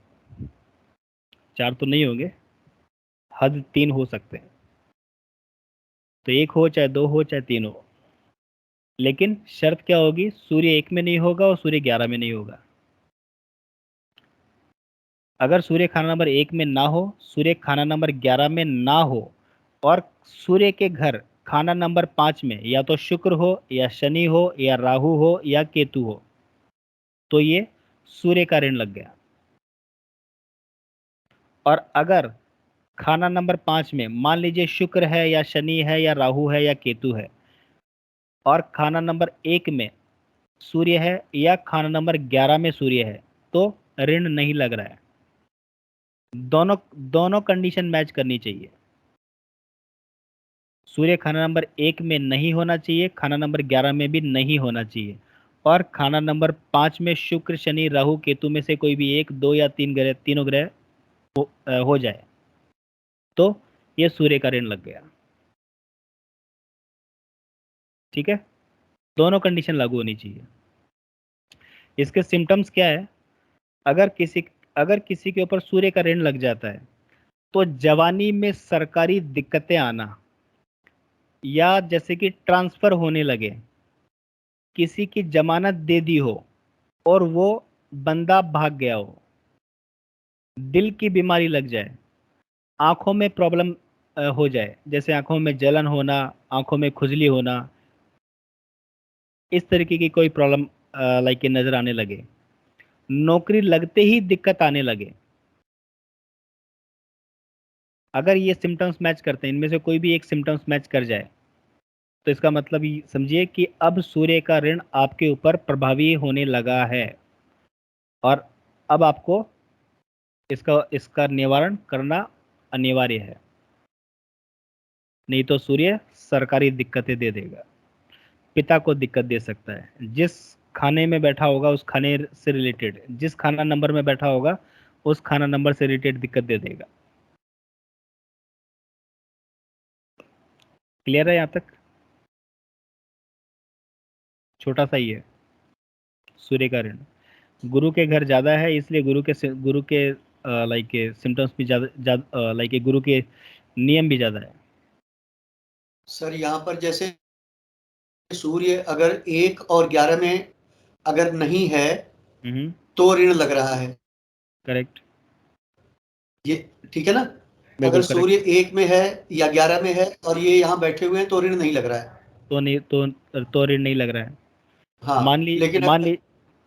4 तो नहीं होंगे, हद 3 हो सकते हैं, तो 1 हो चाहे 2 हो चाहे 3 हो, लेकिन शर्त क्या होगी? सूर्य 1 में नहीं होगा और सूर्य 11 में नहीं होगा। अगर सूर्य खाना नंबर 1 में ना हो, सूर्य खाना नंबर 11 में ना हो, और सूर्य के घर खाना नंबर 5 में या तो शुक्र हो या शनि हो या राहु हो या केतु हो, तो ये सूर्य का ऋण लग गया। और अगर खाना नंबर 5 में मान लीजिए शुक्र है या शनि है या राहु है या केतु है, और खाना नंबर 1 में सूर्य है या खाना नंबर 11 में सूर्य है, तो ऋण नहीं लग रहा है। दोनों कंडीशन मैच करनी चाहिए। सूर्य खाना नंबर 1 में नहीं होना चाहिए, खाना नंबर 11 में भी नहीं होना चाहिए, और खाना नंबर 5 में शुक्र शनि राहु केतु में से कोई भी 1, 2 या 3 ग्रह, तीनों ग्रह हो जाए, तो ये सूर्य का ऋण लग गया। ठीक है, दोनों कंडीशन लागू होनी चाहिए। इसके सिम्टम्स क्या है? अगर किसी के ऊपर सूर्य का ऋण लग जाता है तो जवानी में सरकारी दिक्कतें आना, या जैसे कि ट्रांसफर होने लगे, किसी की जमानत दे दी हो और वो बंदा भाग गया हो, दिल की बीमारी लग जाए, आंखों में प्रॉब्लम हो जाए, जैसे आंखों में जलन होना, आंखों में खुजली होना, इस तरीके की कोई प्रॉब्लम लाइक नजर आने लगे, नौकरी लगते ही दिक्कत आने लगे, अगर ये सिम्टम्स मैच करते हैं, इनमें से कोई भी एक सिम्टम्स मैच कर जाए, तो इसका मतलब ये समझिए कि अब सूर्य का ऋण आपके ऊपर प्रभावी होने लगा है, और अब आपको इसका निवारण करना अनिवार्य है, नहीं तो सूर्य सरकारी दिक्कतें दे देगा, पिता को दिक्कत दे सकता है। जिस खाने में बैठा होगा उस खाने से रिलेटेड, जिस खाना नंबर में बैठा होगा उस खाना नंबर से रिलेटेड दिक्कत दे देगा। क्लियर है यहाँ तक? छोटा सा ही है सूर्य का ऋण। गुरु के घर ज्यादा है, इसलिए गुरु के लाइक सिम्टम्स भी ज्यादा लाइक गुरु के नियम भी ज्यादा है। सर यहाँ पर जैसे सूर्य अगर 1 और 11 में अगर नहीं है तो ऋण लग रहा है। करेक्ट, ये ठीक है ना? बिल्कुल अगर correct। सूर्य 1 में है या 11 में है और ये यहाँ बैठे हुए हैं तो ऋण नहीं लग रहा है। तो ऋण नहीं लग रहा है। हाँ, लेकिन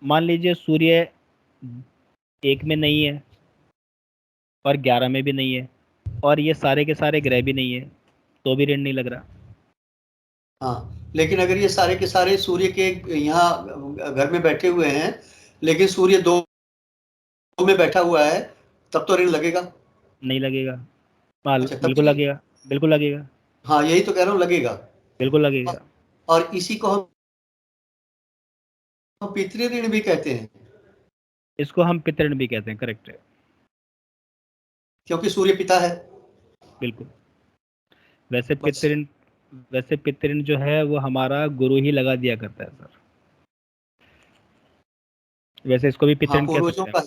मान लीजिए सूर्य 1 में नहीं है और 11 में भी नहीं है और ये सारे के सारे ग्रह भी नहीं है, तो भी ऋण नहीं लग रहा। हाँ, लेकिन अगर ये सारे के सारे सूर्य के यहाँ घर में बैठे हुए हैं, लेकिन सूर्य 2 में बैठा हुआ है, तब तो ऋण लगेगा? नहीं लगेगा। अच्छा, तब बिल्कुल भी लगेगा, बिल्कुल लगेगा, हाँ, यही तो कह रहा हूँ, लगेगा। बिल्कुल लगेगा। और इसी को हम पितृ ऋण भी कहते हैं, इसको हम पितृ ऋण भी कहते हैं। करेक्ट है, क्योंकि सूर्य पिता है। बिल्कुल। वैसे बस। पितृ ऋण जो है वो हमारा गुरु ही लगा दिया करता है सर। वैसे इसको भी पितृ हाँ, ऋण कह पूर्वजों सकते का हैं।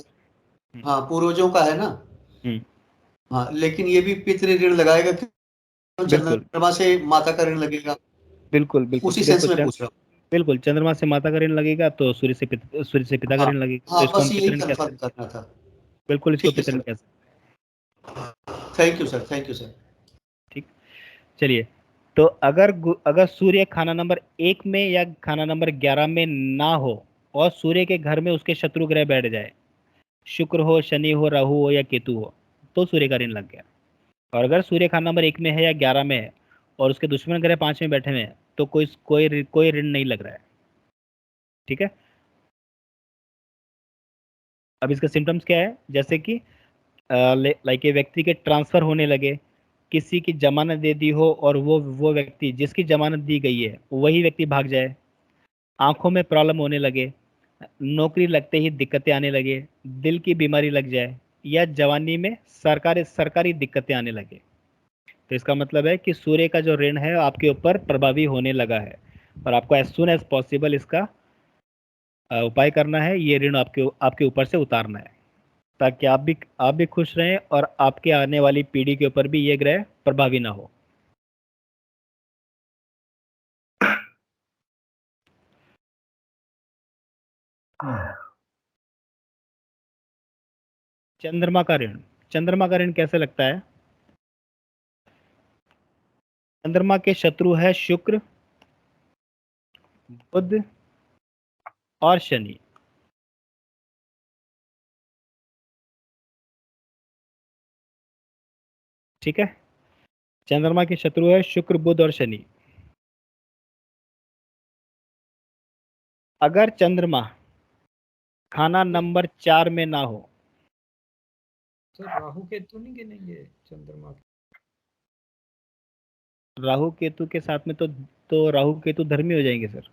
है। हाँ, पूर्वजों का है ना। हम्म, हाँ, लेकिन ये भी पितृ ऋण लगाएगा कि बिल्कुल चंद्रमा से माता का ऋण लगेगा? बिल्कुल बिल्कुल उसी सेंस में बिल्कुल पूछ रहा हूँ। बिल्कुल चंद्रमा से माता का ऋण लगेगा तो सूर्य से पिता का हाँ ऋण लगेगा, तो हाँ, इसको बस हम पितृ यही ऋण कह सकते कंफर्म हैं। करना था। बिल्कुल, इसको ठीक है पितृ ऋण सर, कह सकते हैं। Thank you sir, thank you sir. ठीक, चलिए। तो अगर सूर्य खाना नंबर 1 में या खाना नंबर 11 में ना हो और सूर्य के घर में उसके शत्रु ग्रह बैठ जाए, शुक्र हो, शनि हो, राहु हो या केतु हो, तो सूर्य का ऋण लग गया। और अगर सूर्य खाना नंबर 1 में है या 11 में है और उसके दुश्मन ग्रह 5 में बैठे हुए हैं, तो कोई ऋण नहीं लग रहा है। ठीक है, अब इसका सिम्टम्स क्या है? जैसे कि लाइक ये व्यक्ति के ट्रांसफर होने लगे, किसी की जमानत दे दी हो और वो व्यक्ति जिसकी जमानत दी गई है वही व्यक्ति भाग जाए, आंखों में प्रॉब्लम होने लगे, नौकरी लगते ही दिक्कतें आने लगे, दिल की बीमारी लग जाए, या जवानी में सरकारी दिक्कतें आने लगे, तो इसका मतलब है कि सूर्य का जो ऋण है आपके ऊपर प्रभावी होने लगा है और आपको एज सुन एज पॉसिबल इसका उपाय करना है, ये ऋण आपके ऊपर से उतारना है, ताकि आप भी खुश रहें और आपके आने वाली पीढ़ी के ऊपर भी ये ग्रह प्रभावी ना हो। चंद्रमा का ऋण कैसे लगता है? चंद्रमा के शत्रु है शुक्र, बुध और शनि। ठीक है, चंद्रमा के शत्रु है शुक्र, बुध और शनि। अगर चंद्रमा खाना नंबर 4 में ना हो, तो राहु केतु नहीं गिनेंगे चंद्रमा के? राहु केतु के साथ में तो राहु केतु धर्मी हो जाएंगे सर,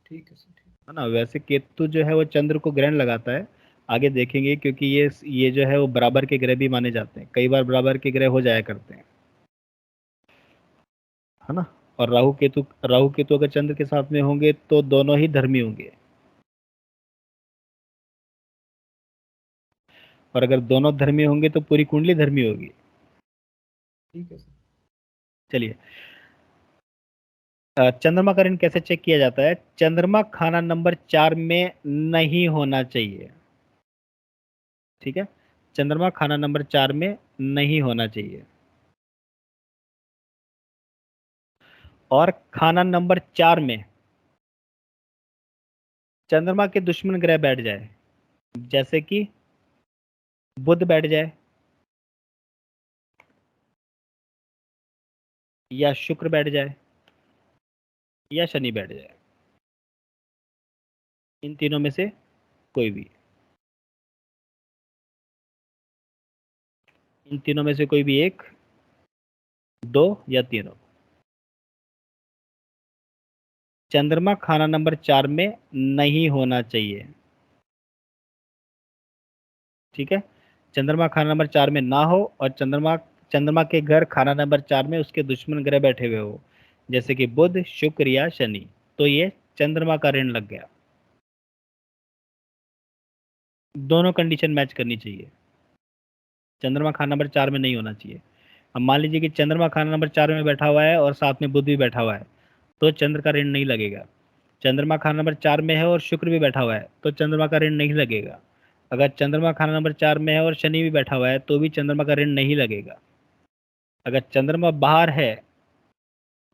ठीक है सर, ठीक है ना। वैसे केतु जो है वो चंद्र को ग्रहण लगाता है, आगे देखेंगे, क्योंकि ये जो है वो बराबर के ग्रह भी माने जाते हैं, कई बार बराबर के ग्रह हो जाया करते हैं, है ना। और राहु केतु अगर चंद्र के साथ में होंगे तो दोनों ही धर्मी होंगे, और अगर दोनों धर्मी होंगे तो पूरी कुंडली धर्मी होगी। ठीक है सर। चलिए, चंद्रमा का ऋण कैसे चेक किया जाता है? चंद्रमा खाना नंबर 4 में नहीं होना चाहिए। ठीक है, चंद्रमा खाना नंबर 4 में नहीं होना चाहिए। और खाना नंबर 4 में चंद्रमा के दुश्मन ग्रह बैठ जाए, जैसे कि बुध बैठ जाए या शुक्र बैठ जाए या शनि बैठ जाए, इन तीनों में से कोई भी, इन तीनों में से कोई भी एक, दो या तीनों, चंद्रमा खाना नंबर 4 में नहीं होना चाहिए। ठीक है, चंद्रमा खाना नंबर 4 में ना हो और चंद्रमा के घर खाना नंबर 4 में उसके दुश्मन ग्रह बैठे हुए हो, जैसे कि बुध, शुक्र या शनि, तो ये चंद्रमा का ऋण लग गया। दोनों कंडीशन मैच करनी चाहिए, चंद्रमा खाना नंबर 4 में नहीं होना चाहिए। अब मान लीजिए कि चंद्रमा खाना नंबर 4 में बैठा हुआ है और साथ में बुध भी बैठा हुआ है, तो चंद्र का ऋण नहीं लगेगा। चंद्रमा खाना नंबर 4 में है और शुक्र भी बैठा हुआ है, तो चंद्रमा का ऋण नहीं लगेगा। अगर चंद्रमा खाना नंबर 4 में है और शनि भी बैठा हुआ है, तो भी चंद्रमा का ऋण नहीं लगेगा। अगर चंद्रमा बाहर है,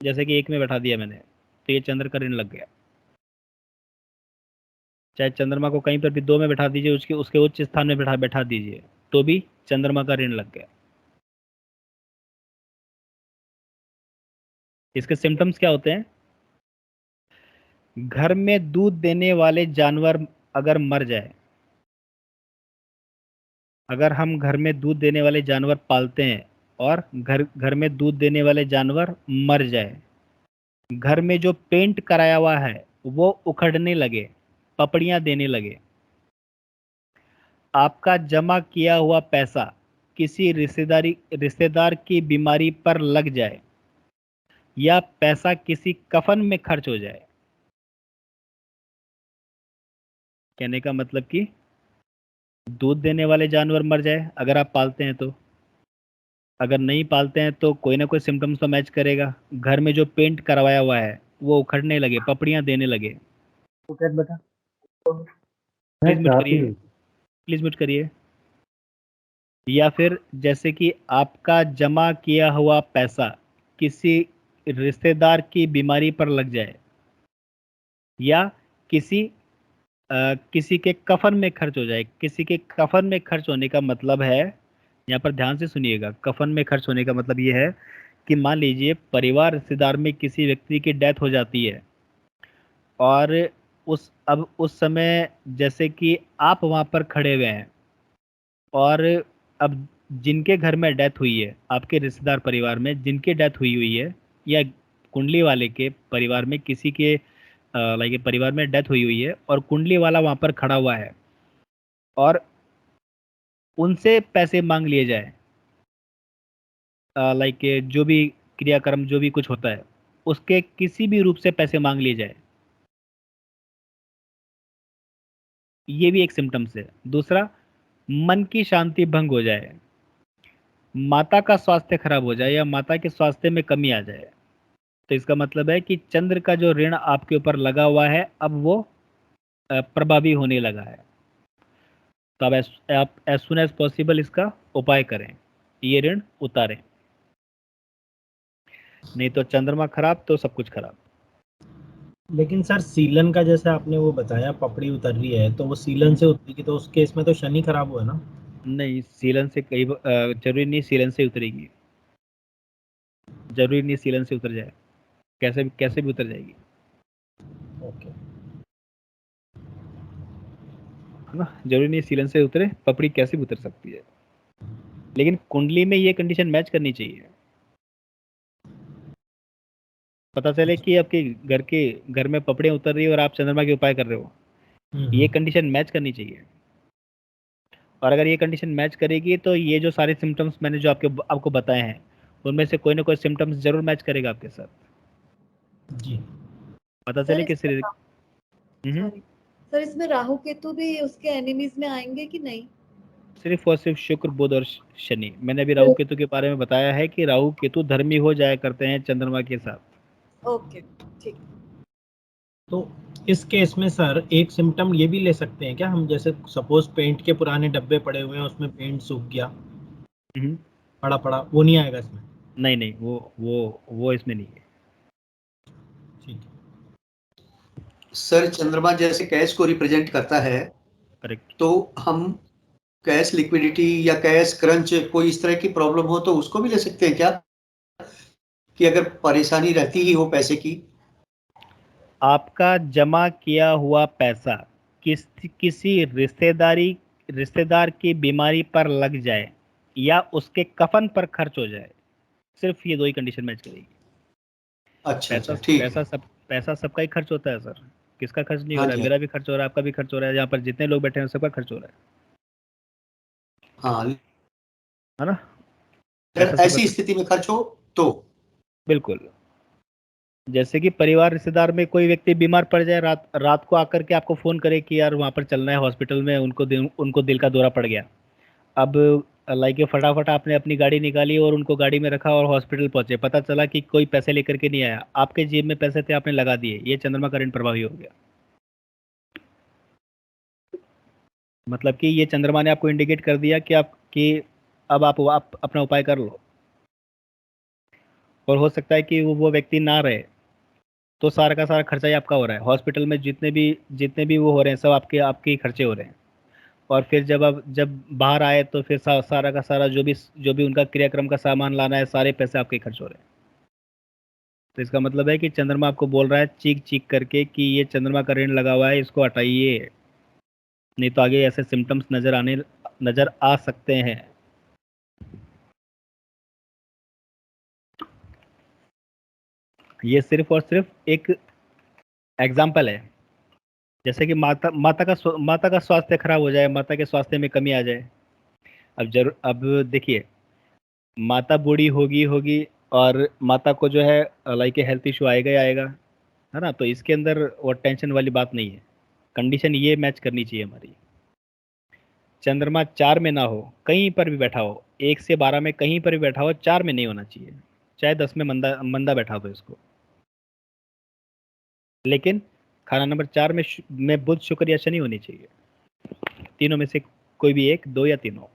जैसे कि 1 में बैठा दिया मैंने, तो ये चंद्र का ऋण लग गया। चाहे चंद्रमा को कहीं पर भी 2 में बैठा दीजिए, उसके उसके उच्च स्थान में बैठा बैठा दीजिए, तो भी चंद्रमा का ऋण लग गया। इसके सिम्टम्स क्या होते हैं? घर में दूध देने वाले जानवर अगर मर जाए, अगर हम घर में दूध देने वाले जानवर पालते हैं और घर में दूध देने वाले जानवर मर जाए, घर में जो पेंट कराया हुआ है वो उखड़ने लगे, पपड़ियां देने लगे, आपका जमा किया हुआ पैसा किसी रिश्तेदार की बीमारी पर लग जाए, या पैसा किसी कफन में खर्च हो जाए। कहने का मतलब कि दूध देने वाले जानवर मर जाए अगर आप पालते हैं तो, अगर नहीं पालते हैं तो कोई ना कोई सिम्टम्स तो मैच करेगा। घर में जो पेंट करवाया हुआ है वो उखड़ने लगे, पपड़ियां देने लगे। बेटा प्लीज म्यूट करिए, प्लीज म्यूट करिए। या फिर जैसे कि आपका जमा किया हुआ पैसा किसी रिश्तेदार की बीमारी पर लग जाए, या किसी के कफन में खर्च हो जाए। किसी के कफन में खर्च होने का मतलब है, यहाँ पर ध्यान से सुनिएगा, कफन में खर्च होने का मतलब ये है कि मान लीजिए परिवार रिश्तेदार में किसी व्यक्ति की डेथ हो जाती है, और उस समय जैसे कि आप वहाँ पर खड़े हुए हैं, और अब जिनके घर में डेथ हुई है, आपके रिश्तेदार परिवार में जिनकी डेथ हुई है, या कुंडली वाले के परिवार में किसी के परिवार में डेथ हुई है और कुंडली वाला वहाँ पर खड़ा हुआ है, और उनसे पैसे मांग लिए जाए, जो भी क्रियाक्रम जो भी कुछ होता है उसके किसी भी रूप से पैसे मांग लिए जाए, ये भी एक सिम्टम्स है। दूसरा, मन की शांति भंग हो जाए, माता का स्वास्थ्य खराब हो जाए या माता के स्वास्थ्य में कमी आ जाए, तो इसका मतलब है कि चंद्र का जो ऋण आपके ऊपर लगा हुआ है अब वो प्रभावी होने लगा है। तो आप एज सुन एज पॉसिबल इसका उपाय करें, ये ऋण उतारें। नहीं तो चंद्रमा खराब तो सब कुछ खराब। लेकिन सर सीलन का जैसे आपने वो बताया पपड़ी उतर रही है, तो वो सीलन से उतरेगी, तो उस केस में तो शनि खराब हुआ ना। नहीं, सीलन से कई जरूरी नहीं सीलन से उतरेगी, जरूरी नहीं सीलन से उतर जाए, कैसे भी उतर जाएगी, ओके। है ना। जरूरी नहीं सीलन से उतरे, पपड़ी कैसे भी उतर सकती है, लेकिन कुंडली में ये कंडीशन मैच करनी चाहिए। पता चले कि आपके घर में पपड़ियां उतर रही है और आप चंद्रमा के उपाय कर रहे हो, ये कंडीशन मैच करनी चाहिए। और अगर ये कंडीशन मैच करेगी तो ये जो सारे सिम्टम्स मैंने जो आपको बताए हैं, उनमें से कोई ना कोई सिम्टम्स जरूर मैच करेगा आपके साथ। जी। पता सर चले कि इसमें सॉरी सर, इसमें राहु केतु भी उसके एनिमीज में आएंगे कि नहीं? सिर्फ और सिर्फ शुक्र, बुध और शनि। मैंने अभी राहु केतु के बारे में बताया है कि राहु केतु धर्मी हो जाया करते हैं चंद्रमा के साथ। ओके, ठीक। तो इस केस में सर एक सिम्टम ये भी ले सकते हैं क्या हम, जैसे सपोज पेंट के पुराने डब्बे पड़े हुए हैं, उसमें पेंट सूख गया, पड़ा पड़ा, वो नहीं आएगा इसमें? नहीं नहीं, वो इसमें नहीं है। ठीक। सर चंद्रमा जैसे कैश को रिप्रेजेंट करता है, करेक्ट। तो हम कैश लिक्विडिटी या कैश क्रंच कोई इस तरह की प्रॉब्लम हो तो उसको भी ले सकते हैं क्या, कि अगर परेशानी रहती ही हो पैसे की? आपका जमा किया हुआ पैसा किसी रिश्तेदार की बीमारी पर लग जाए या उसके कफन पर खर्च हो जाए, सिर्फ ये दो ही कंडीशन मैच करेगी। अच्छा अच्छा, ठीक है। पैसा सबका ही खर्च होता है सर, किसका खर्च नहीं हो हाँ रहा है? जी, मेरा भी खर्च हो रहा है, आपका भी खर्च हो रहा है, यहाँ पर जितने लोग बैठे हैं सबका खर्च हो रहा हाँ। है ना। अगर पैसा ऐसी सबका स्थिति में खर्च हो तो? बिल्कुल। जैसे कि परिवार रिश्तेदार में कोई व्यक्ति बीमार पड़ जाए, रात रात को आकर के आपको फोन करे कि यार वहाँ पर चलना है हॉस्पिटल में, उनको दिल का दौरा पड़ गया। अब लाइक फटाफट आपने अपनी गाड़ी निकाली और उनको गाड़ी में रखा और हॉस्पिटल पहुंचे, पता चला कि कोई पैसे लेकर के नहीं आया, आपके जेब में पैसे थे, आपने लगा दिए, ये चंद्रमा का ऋण प्रभावी हो गया। मतलब कि ये चंद्रमा ने आपको इंडिकेट कर दिया कि अब आप अपना उपाय कर लो। और हो सकता है कि वो व्यक्ति ना रहे, तो सारा का सारा खर्चा ही आपका हो रहा है, हॉस्पिटल में जितने भी वो हो रहे हैं सब आपके ही खर्चे हो रहे हैं। और फिर जब बाहर आए तो फिर सारा का सारा जो भी उनका क्रियाक्रम का सामान लाना है, सारे पैसे आपके ही खर्च हो रहे हैं। तो इसका मतलब है कि चंद्रमा आपको बोल रहा है चीख चीख करके कि ये चंद्रमा का ऋण लगा हुआ है, इसको हटाइए, नहीं तो आगे ऐसे सिम्टम्स नजर आ सकते हैं। ये सिर्फ और सिर्फ एक एग्जाम्पल है। जैसे कि माता का स्वास्थ्य खराब हो जाए, माता के स्वास्थ्य में कमी आ जाए। अब देखिए, माता बूढ़ी होगी होगी और माता को जो है लाइक हेल्थ इशू आएगा ही आएगा, है ना। तो इसके अंदर वो टेंशन वाली बात नहीं है, कंडीशन ये मैच करनी चाहिए हमारी। चंद्रमा 4 में ना हो, कहीं पर भी बैठा हो, 1 से 12 में कहीं पर भी बैठा हो, 4 में नहीं होना चाहिए, चाहे 10 में मंदा बैठा हो इसको। लेकिन खाना नंबर 4 में बुध शुक्र या शनि होनी चाहिए, तीनों में से कोई भी एक, दो या तीनों,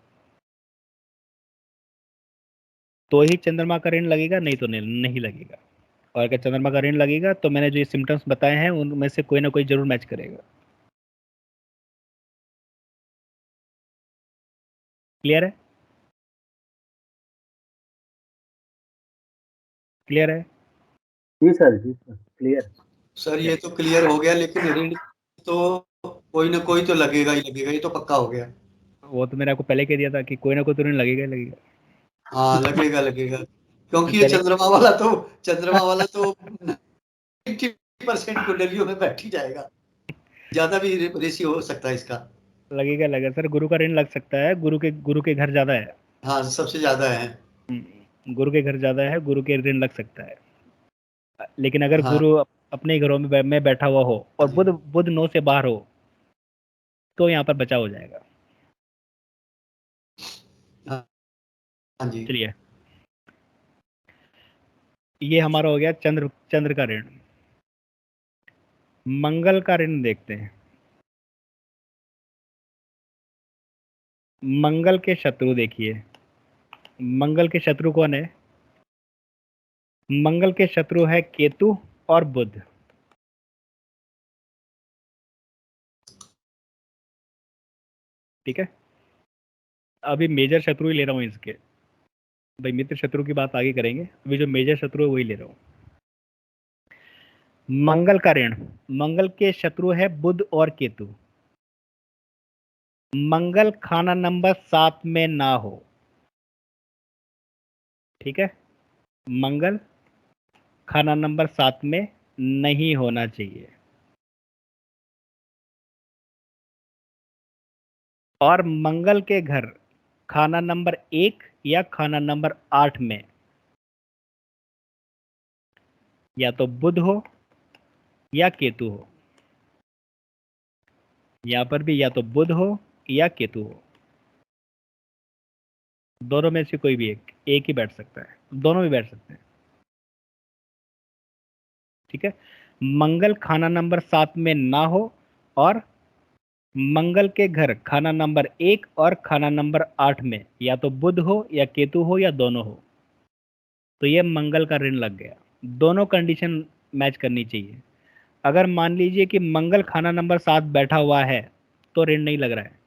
तो ही चंद्रमा का ऋण लगेगा, नहीं तो नहीं लगेगा। और अगर चंद्रमा का ऋण लगेगा तो मैंने जो ये सिम्टम्स बताए हैं उनमें से कोई ना कोई जरूर मैच करेगा। क्लियर है? क्लियर है? जी सर, क्लियर। सर ये तो क्लियर हो गया, लेकिन ऋण तो कोई ना कोई तो लगेगा ही लगेगा, ये तो पक्का हो गया। वो तो मैंने आपको पहले कह दिया था कि कोई ना कोई तो ऋण लगेगा ही लगेगा। हाँ लगेगा लगेगा, क्योंकि ये पहले चंद्रमा वाला तो 90% कुंडलियों में बैठ ही जाएगा, ज्यादा भी रेशियो हो सकता है इसका। लगेगा सर, गुरु का ऋण लग सकता है, गुरु के घर ज्यादा है। हाँ सबसे ज्यादा है। गुरु के घर ज्यादा है, गुरु के ऋण लग सकता है। लेकिन अगर हाँ गुरु अपने घरों में बैठा हुआ हो और जी, बुध 9 से बाहर हो, तो यहाँ पर बचाव हो जाएगा। हाँ जी। चलिए, ये हमारा हो गया चंद्र का ऋण। मंगल का ऋण देखते हैं। मंगल के शत्रु देखिए, मंगल के शत्रु कौन है? मंगल के शत्रु है केतु और बुध। ठीक है, अभी मेजर शत्रु ही ले रहा हूं इसके, भाई मित्र शत्रु की बात आगे करेंगे, अभी जो मेजर शत्रु है वही ले रहा हूं। मंगल का ऋण, मंगल के शत्रु है बुध और केतु। मंगल खाना नंबर 7 में ना हो। ठीक है, मंगल खाना नंबर 7 में नहीं होना चाहिए। और मंगल के घर खाना नंबर 1 या खाना नंबर 8 में या तो बुध हो या केतु हो। यहां पर भी या तो बुध हो या केतु हो, दोनों में से कोई भी एक ही बैठ सकता है, दोनों भी बैठ सकते हैं। ठीक है, मंगल खाना नंबर 7 में ना हो और मंगल के घर खाना नंबर 1 और खाना नंबर 8 में या तो बुध हो या केतु हो या दोनों हो, तो ये मंगल का ऋण लग गया। दोनों कंडीशन मैच करनी चाहिए। अगर मान लीजिए कि मंगल खाना नंबर 7 बैठा हुआ है तो ऋण नहीं लग रहा है।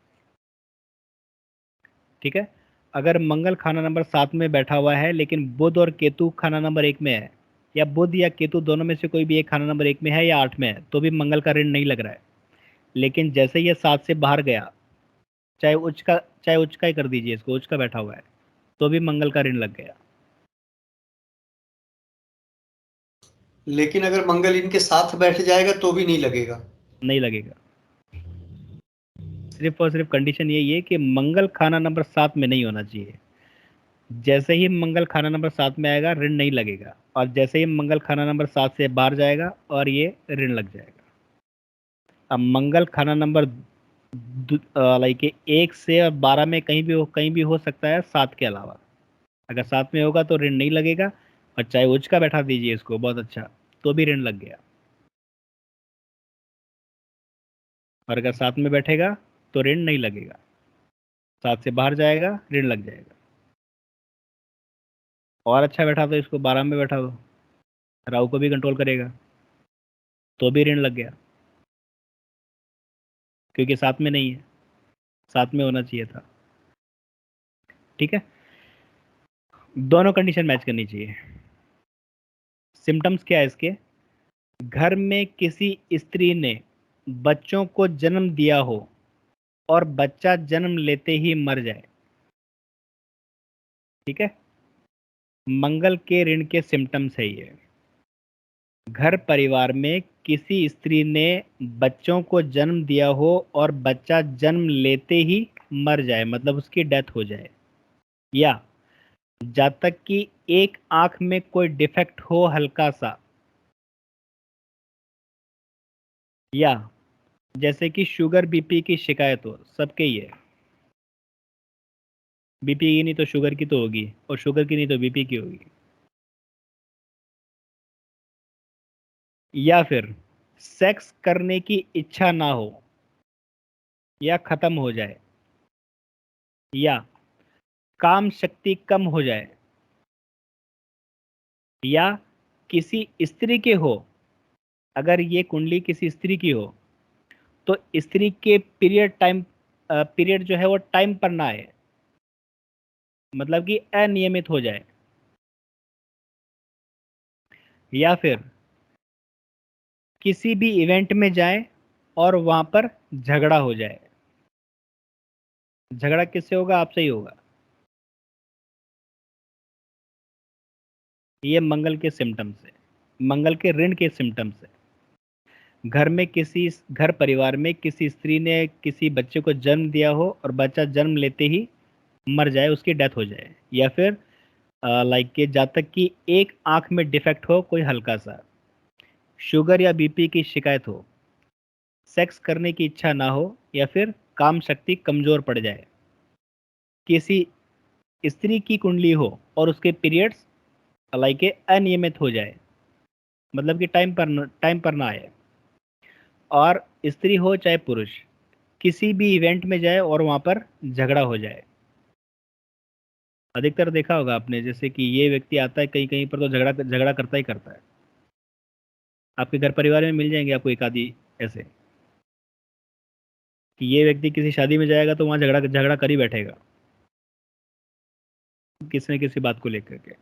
ठीक है, अगर मंगल खाना नंबर 7 में बैठा हुआ है लेकिन बुध और केतु खाना नंबर 1 में है, या बुध या केतु दोनों में से कोई भी एक खाना नंबर 1 में है या 8 में है, तो भी मंगल का ऋण नहीं लग रहा है। लेकिन जैसे ये 7 से बाहर गया, चाहे उच्च का ही कर दीजिए इसको, उच्च का बैठा हुआ है, तो भी मंगल का ऋण लग गया। लेकिन अगर मंगल इनके साथ बैठ जाएगा तो भी नहीं लगेगा। नहीं लगेगा, सिर्फ और सिर्फ कंडीशन यही है कि मंगल खाना नंबर 7 में नहीं होना चाहिए। जैसे ही मंगल खाना नंबर 7 में आएगा ऋण नहीं लगेगा, और जैसे ही मंगल खाना नंबर 7 से बाहर जाएगा और ये ऋण लग जाएगा। अब मंगल खाना नंबर लाइक 1 से और 12 में कहीं भी हो सकता है 7 के अलावा। अगर 7 में होगा तो ऋण नहीं लगेगा, और चाहे उच्च का बैठा दीजिए इसको, बहुत अच्छा, तो भी ऋण लग गया। और अगर 7 में बैठेगा तो ऋण नहीं लगेगा, 7 से बाहर जाएगा ऋण लग जाएगा। और अच्छा बैठा तो इसको 12 में बैठा दो, राहु को भी कंट्रोल करेगा, तो भी ऋण लग गया, क्योंकि 7 में नहीं है, 7 में होना चाहिए था। ठीक है, दोनों कंडीशन मैच करनी चाहिए। सिम्टम्स क्या है इसके? घर में किसी स्त्री ने बच्चों को जन्म दिया हो और बच्चा जन्म लेते ही मर जाए। ठीक है, मंगल के ऋण के सिम्टम्स है ये। घर परिवार में किसी स्त्री ने बच्चों को जन्म दिया हो और बच्चा जन्म लेते ही मर जाए, मतलब उसकी डेथ हो जाए, या जातक की एक आंख में कोई डिफेक्ट हो हल्का सा, या जैसे कि शुगर बीपी की शिकायत हो, सबके ही है। बीपी की नहीं तो शुगर की तो होगी, और शुगर की नहीं तो बीपी की होगी। या फिर सेक्स करने की इच्छा ना हो या खत्म हो जाए, या काम शक्ति कम हो जाए, या किसी स्त्री के हो, अगर ये कुंडली किसी स्त्री की हो तो स्त्री के पीरियड जो है वो टाइम पर ना आए, मतलब कि अनियमित हो जाए, या फिर किसी भी इवेंट में जाए और वहां पर झगड़ा हो जाए। झगड़ा किससे होगा? आपसे ही होगा। ये मंगल के सिम्टम्स है, मंगल के ऋण के सिम्टम्स है। घर परिवार में किसी स्त्री ने किसी बच्चे को जन्म दिया हो और बच्चा जन्म लेते ही मर जाए, उसकी डेथ हो जाए, या फिर लाइक के जातक की एक आंख में डिफेक्ट हो कोई हल्का सा, शुगर या बीपी की शिकायत हो, सेक्स करने की इच्छा ना हो, या फिर काम शक्ति कमजोर पड़ जाए, किसी स्त्री की कुंडली हो और उसके पीरियड्स लाइक अनियमित हो जाए, मतलब कि टाइम पर ना आए, और स्त्री हो चाहे पुरुष किसी भी इवेंट में जाए और वहां पर झगड़ा हो जाए, अधिकतर देखा होगा आपने, जैसे कि ये व्यक्ति आता है कहीं कहीं पर तो झगड़ा झगड़ा करता ही करता है। आपके घर परिवार में मिल जाएंगे आपको एक आदि ऐसे, कि ये व्यक्ति किसी शादी में जाएगा तो वहां झगड़ा झगड़ा कर ही बैठेगा किसी न किसी बात को लेकर के।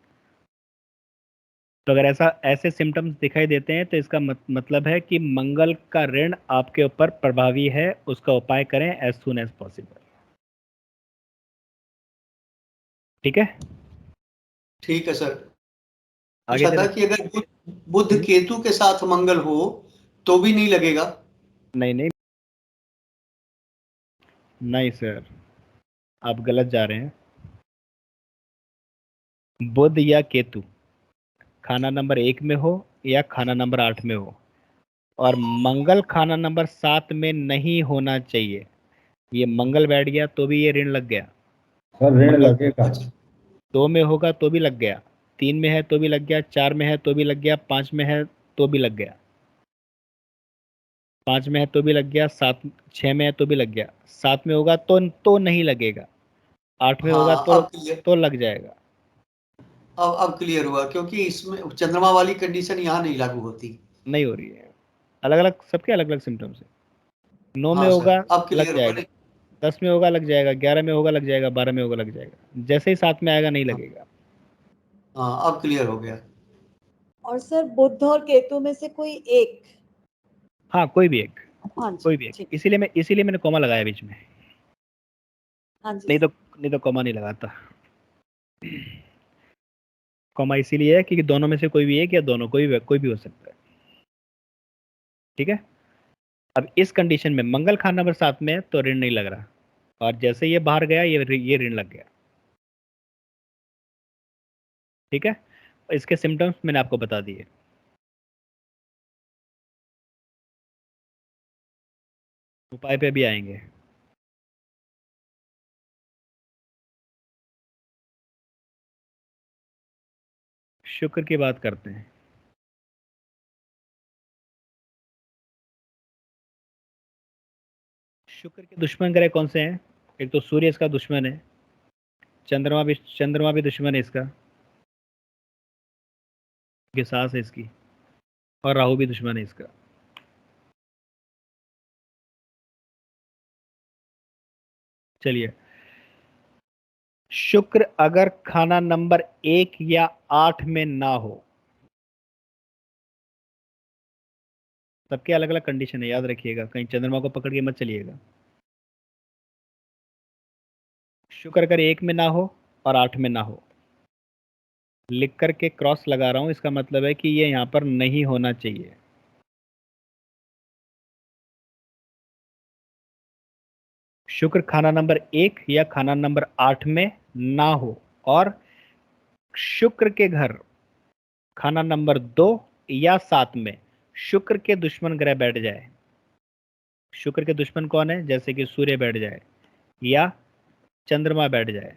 तो अगर ऐसे सिम्टम्स दिखाई देते हैं तो इसका मतलब है कि मंगल का ऋण आपके ऊपर प्रभावी है, उसका उपाय करें एज सून एज पॉसिबल। ठीक है, ठीक है सर। आगे पूछा था चले। कि अगर बुध केतु के साथ मंगल हो तो भी नहीं लगेगा? नहीं नहीं नहीं सर, आप गलत जा रहे हैं। बुध या केतु खाना नंबर 1 में हो या खाना नंबर 8 में हो, और मंगल खाना नंबर 7 में नहीं होना चाहिए। ये मंगल बैठ गया तो भी ये ऋण लग गया। सर ऋण मंगल लगेगा। 2 में होगा तो भी लग गया, 3 में है तो भी लग गया, 4 में है तो भी लग गया, 5 में है तो भी लग गया, 5 में है तो भी लग गया, 6 में है तो भी लग गया, 7 में होगा तो नहीं लगेगा, 8 में होगा हाँ, तो लग जाएगा। अब क्लियर हुआ, क्योंकि इसमें चंद्रमा वाली कंडीशन यहाँ नहीं लागू होती। नहीं हो रही है, अलग अलग सबके अलग अलग सिम्टम्स है। 9 में हाँ होगा सर, अब लग क्लियर हुआ। जाएगा, 10 में होगा लग जाएगा, 11 में होगा लग जाएगा, 12 में होगा लग जाएगा, जैसे ही 7 में आएगा नहीं लगेगा। हाँ, अब क्लियर हो गया। और सर बुध और केतु में से कोई एक? हाँ, कोई भी एक, हाँ कोई जी, भी एक। ठीक। इसीलिए मैंने कॉमा लगाया बीच में, हाँ जी नहीं तो कॉमा नहीं लगाता। कॉमा इसीलिए है क्योंकि दोनों में से कोई भी एक या दोनों, कोई भी हो सकता है। ठीक है, अब इस कंडीशन में मंगल खाना नंबर 7 में है तो ऋण नहीं लग रहा, और जैसे ये बाहर गया ये ऋण लग गया। ठीक है, इसके सिम्टम्स मैंने आपको बता दिए। उपाय पे भी आएंगे। शुक्र की बात करते हैं। शुक्र के दुश्मन ग्रह कौन से हैं? एक तो सूर्य इसका दुश्मन है, चंद्रमा भी दुश्मन है इसका, सास है इसकी, और राहु भी दुश्मन है इसका। चलिए, शुक्र अगर खाना नंबर 1 या 8 में ना हो, सबके अलग अलग कंडीशन है, याद रखिएगा, कहीं चंद्रमा को पकड़ के मत चलिएगा। शुक्र अगर 1 में ना हो और 8 में ना हो, लिख करके क्रॉस लगा रहा हूं, इसका मतलब है कि ये यहां पर नहीं होना चाहिए। शुक्र खाना नंबर 1 या खाना नंबर 8 में ना हो, और शुक्र के घर खाना नंबर 2 या 7 में शुक्र के दुश्मन ग्रह बैठ जाए। शुक्र के दुश्मन कौन है? जैसे कि सूर्य बैठ जाए, या चंद्रमा बैठ जाए,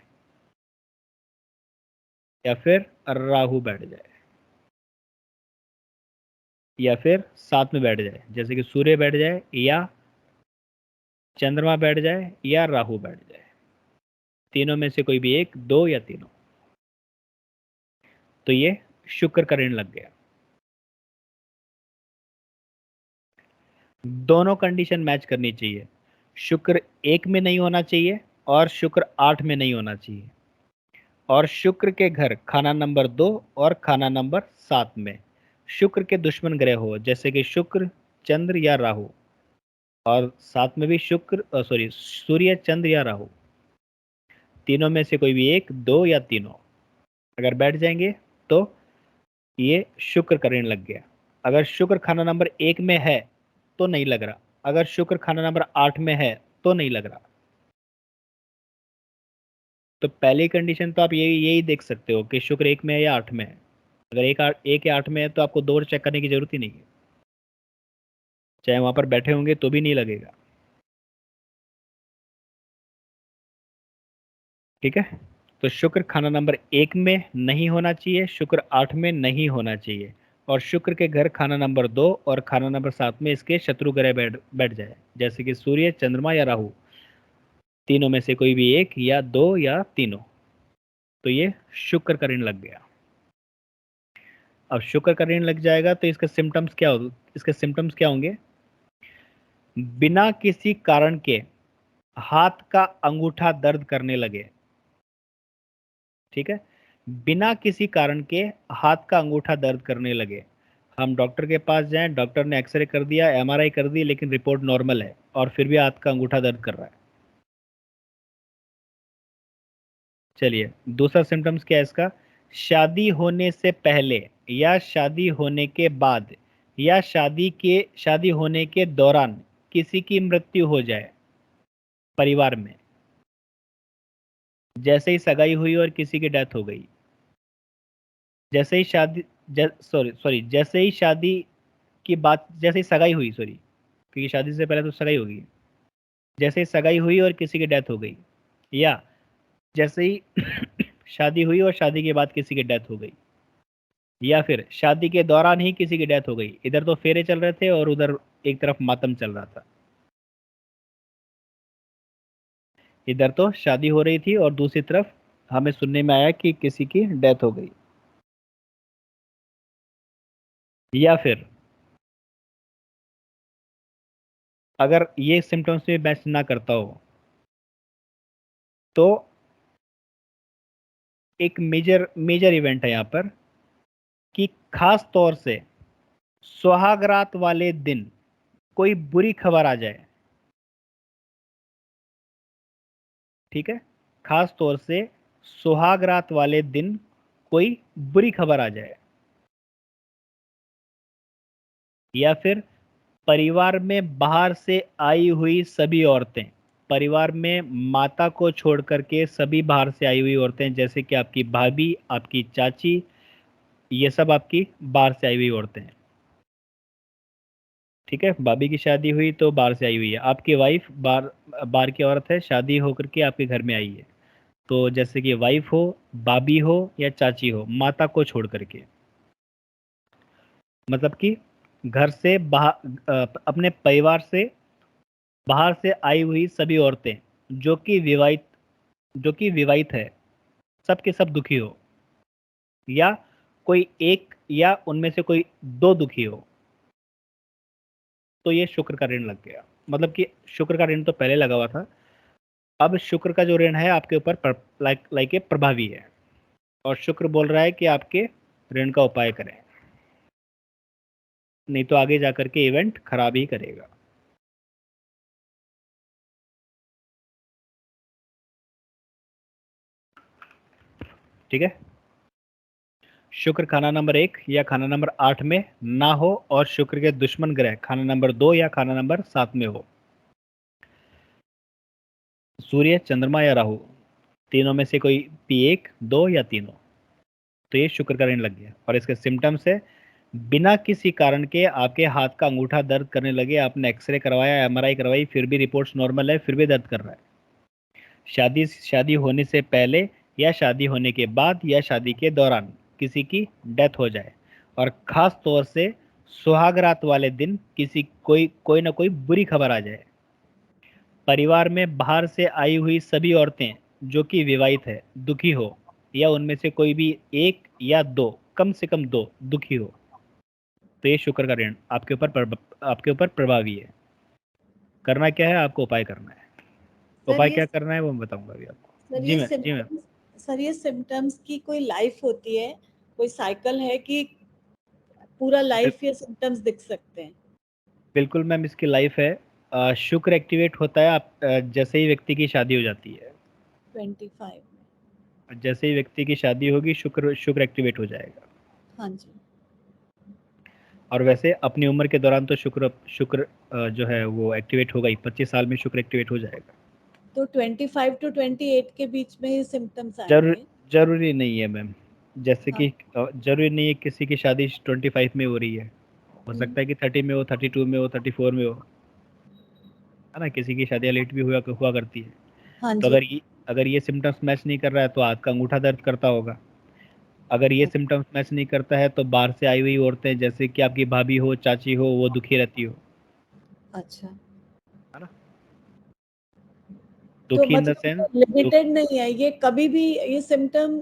या फिर राहु बैठ जाए, या फिर 7 में बैठ जाए, जैसे कि सूर्य बैठ जाए, या चंद्रमा बैठ जाए, या राहु बैठ जाए। तीनों में से कोई भी एक, 2 या तीनों, तो ये शुक्र का ऋण लग गया। दोनों कंडीशन मैच करनी चाहिए, शुक्र 1 में नहीं होना चाहिए और शुक्र 8 में नहीं होना चाहिए, और शुक्र के घर खाना नंबर 2 और खाना नंबर 7 में शुक्र के दुश्मन ग्रह हो, जैसे कि शुक्र, चंद्र या राहु, और 7 में भी सूर्य, चंद्र या राहु। तीनों में से कोई भी एक, 2 या तीनों अगर बैठ जाएंगे तो ये शुक्र का ऋण लग गया। अगर शुक्र खाना नंबर 1 में है तो नहीं लग रहा, अगर शुक्र खाना नंबर 8 में है तो नहीं लग रहा। तो पहली कंडीशन तो आप यही देख सकते हो कि शुक्र 1 में है या 8 में है। अगर 1 या 8 में है तो आपको 2 चेक करने की जरूरत ही नहीं है, चाहे वहां पर बैठे होंगे तो भी नहीं लगेगा। ठीक है, तो शुक्र खाना नंबर 1 में नहीं होना चाहिए, शुक्र 8 में नहीं होना चाहिए, और शुक्र के घर खाना नंबर 2 और खाना नंबर 7 में इसके शत्रु ग्रह बैठ जाए, जैसे कि सूर्य, चंद्रमा या राहु। तीनों में से कोई भी एक, या 2 या तीनों। तो ये शुक्र का ऋण लग गया। अब शुक्र का ऋण लग जाएगा तो इसके सिम्टम्स क्या होंगे? बिना किसी कारण के हाथ का अंगूठा दर्द करने लगे। ठीक है, बिना किसी कारण के हाथ का अंगूठा दर्द करने लगे। हम डॉक्टर के पास जाएं, डॉक्टर ने एक्सरे कर दिया, एमआरआई कर दी, लेकिन रिपोर्ट नॉर्मल है और फिर भी हाथ का अंगूठा दर्द कर रहा है। चलिए, दूसरा सिम्टम्स क्या है इसका? शादी होने से पहले या शादी होने के बाद या शादी होने के दौरान किसी की मृत्यु हो जाए परिवार में, जैसे ही सगाई हुई और किसी की डेथ हो गई, जैसे ही सगाई हुई, क्योंकि शादी से पहले तो सगाई होगी, जैसे ही सगाई हुई और किसी की डेथ हो गई, या जैसे ही शादी हुई और शादी के बाद किसी की डेथ हो गई, या फिर शादी के दौरान ही किसी की डेथ हो गई। इधर तो फेरे चल रहे थे और उधर एक तरफ मातम चल रहा था। इधर तो शादी हो रही थी और दूसरी तरफ हमें सुनने में आया कि किसी की डेथ हो गई। या फिर अगर ये सिम्टम्स में मैच ना करता हो तो एक मेजर इवेंट है यहाँ पर कि खास तौर से सुहागरात वाले दिन कोई बुरी खबर आ जाए। ठीक है, खास तौर से सुहागरात वाले दिन कोई बुरी खबर आ जाए, या फिर परिवार में बाहर से आई हुई सभी औरतें, परिवार में माता को छोड़ करके सभी बाहर से आई हुई औरतें, जैसे कि आपकी भाभी, आपकी चाची, ये सब आपकी बाहर से आई हुई औरतें हैं। ठीक है, भाभी की शादी हुई तो बाहर से आई हुई है, आपकी वाइफ बाहर की औरत है, शादी होकर के आपके घर में आई है। तो जैसे कि वाइफ हो, भाभी हो या चाची हो, माता को छोड़ करके, मतलब कि घर से बाहर, अपने परिवार से बाहर से आई हुई सभी औरतें जो कि विवाहित है, सब के सब दुखी हो, या कोई एक या उनमें से कोई दो दुखी हो, तो ये शुक्र का ऋण लग गया। मतलब कि शुक्र का ऋण तो पहले लगा हुआ था, अब शुक्र का जो ऋण है आपके ऊपर लाइक ए प्रभावी है, और शुक्र बोल रहा है कि आपके ऋण का उपाय करें, नहीं तो आगे जाकर के इवेंट खराब ही करेगा। ठीक है, शुक्र खाना नंबर 1 या खाना नंबर 8 में ना हो और शुक्र के दुश्मन ग्रह खाना नंबर 2 या खाना नंबर 7 में हो। सूर्य, चंद्रमा या राहु, तीनों में से कोई P1, 2 या तीनों, तो ये शुक्र का ऋण लग गया। और इसके सिम्टम्स है, बिना किसी कारण के आपके हाथ का अंगूठा दर्द करने लगे, आपने एक्सरे करवाया, एमआरआई करवाई, फिर भी रिपोर्ट्स नॉर्मल है, फिर भी दर्द कर रहा है। शादी होने से पहले या शादी होने के बाद या शादी के दौरान किसी की डेथ हो जाए, और खास तौर से सुहागरात वाले दिन कोई ना कोई बुरी खबर आ जाए। परिवार में बाहर से आई हुई सभी औरतें जो कि विवाहित है दुखी हो, या उनमें से कोई भी एक या दो, कम से कम दो दुखी हो, तो ये शुक्र का ऋण आपके ऊपर प्रभावी है। करना क्या है, आपको उपाय करना है। उपाय क्या करना है वो मैं बताऊंगा अभी आपको। जी मैम। सर, ये सिम्टम्स की कोई लाइफ होती है, कोई साइकिल है कि पूरा लाइफ ये सिम्टम्स दिख सकते हैं? बिल्कुल मैम, इसकी लाइफ है। शुक्र एक्टिवेट होता है आप जैसे ही व्यक्ति की शादी हो जाती है। 25 में जैसे ही व्यक्ति की शादी होगी शुक्र एक्टिवेट हो जाएगा। हाँ जी। और वैसे अपनी उम्र के दौरान तो शुक्र जो है वो एक्टिवेट होगा ही, 25 साल में शुक्र एक्टिवेट हो जाएगा। तो 25 to 28 के बीच में ये सिम्टम्स आएंगे? जरूरी नहीं है मैम, जैसे कि जरूरी नहीं है किसी की शादी 25 में हो रही है, हो सकता है कि 30 में हो, 32 में हो, 34 में हो, है ना, किसी की शादी लेट भी हुआ करती है। हाँ तो जी। अगर ये सिम्टम्स मैच नहीं कर रहा है तो हाथ का अंगूठा दर्द करता होगा। अगर ये सिम्टम्स मैच नहीं करता है तो बाहर से आई हुई औरतें जैसे कि आपकी भाभी हो, चाची हो, वो दुखी रहती हो। अच्छा, है ना। तो दुखी इन द मतलब सेंस लिमिटेड नहीं है, ये कभी भी ये सिम्टम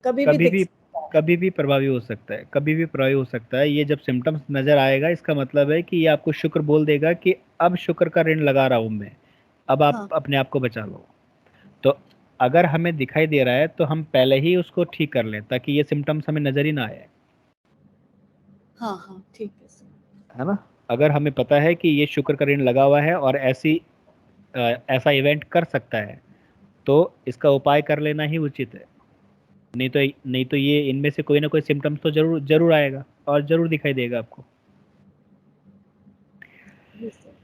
कभी भी दिख सकता है। कभी भी प्रभावी हो सकता है, कभी भी प्रभावी हो सकता है। ये जब सिम्टम्स नजर आएगा इसका मतलब है कि ये आपको शुक्र बोल देगा कि अब शुक्र का ऋण लगा रहा हूं मैं, अब आप हाँ। अपने आप को बचा लो। तो अगर हमें दिखाई दे रहा है तो हम पहले ही उसको ठीक कर लें ताकि ये सिम्टम्स हमें नजर ही ना आए, हाँ हाँ ठीक है सर। है ना। अगर हमें पता है कि ये शुक्र का ऋण लगा हुआ है और ऐसा इवेंट कर सकता है तो इसका उपाय कर लेना ही उचित है। नहीं तो ये इनमें से कोई ना कोई सिम्टम्स तो जरूर जरूर आएगा और जरूर दिखाई देगा आपको। जी सर।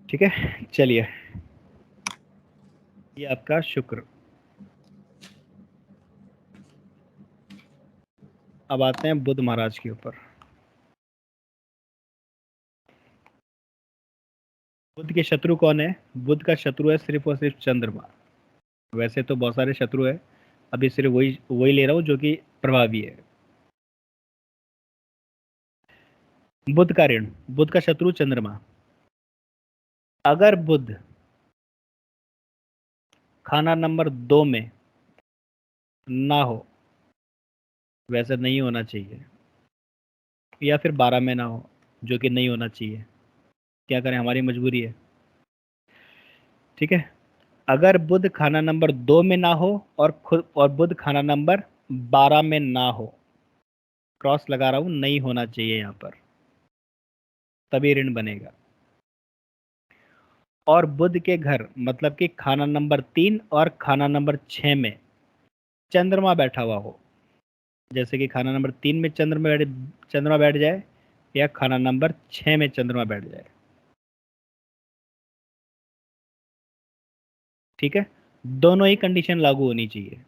ठीक है, चलिए, ये आपका शुक्र। अब आते हैं बुध महाराज के ऊपर। बुध के शत्रु कौन है? बुध का शत्रु है सिर्फ और सिर्फ चंद्रमा। वैसे तो बहुत सारे शत्रु है, अभी सिर्फ वही वही ले रहा हूं जो कि प्रभावी है। बुध का ऋण, बुध का शत्रु चंद्रमा। अगर बुध खाना नंबर 2 में ना हो, वैसे नहीं होना चाहिए, या फिर 12 में ना हो, जो कि नहीं होना चाहिए, क्या करें, हमारी मजबूरी है। ठीक है, अगर बुध खाना नंबर 2 में ना हो और बुध खाना नंबर 12 में ना हो, क्रॉस लगा रहा हूं, नहीं होना चाहिए यहां पर, तभी ऋण बनेगा। और बुध के घर मतलब कि खाना नंबर 3 और खाना नंबर 6 में चंद्रमा बैठा हुआ हो, जैसे कि खाना नंबर 3 में चंद्रमा बैठ जाए या खाना नंबर 6 में चंद्रमा बैठ जाए। ठीक है, दोनों ही कंडीशन लागू होनी चाहिए।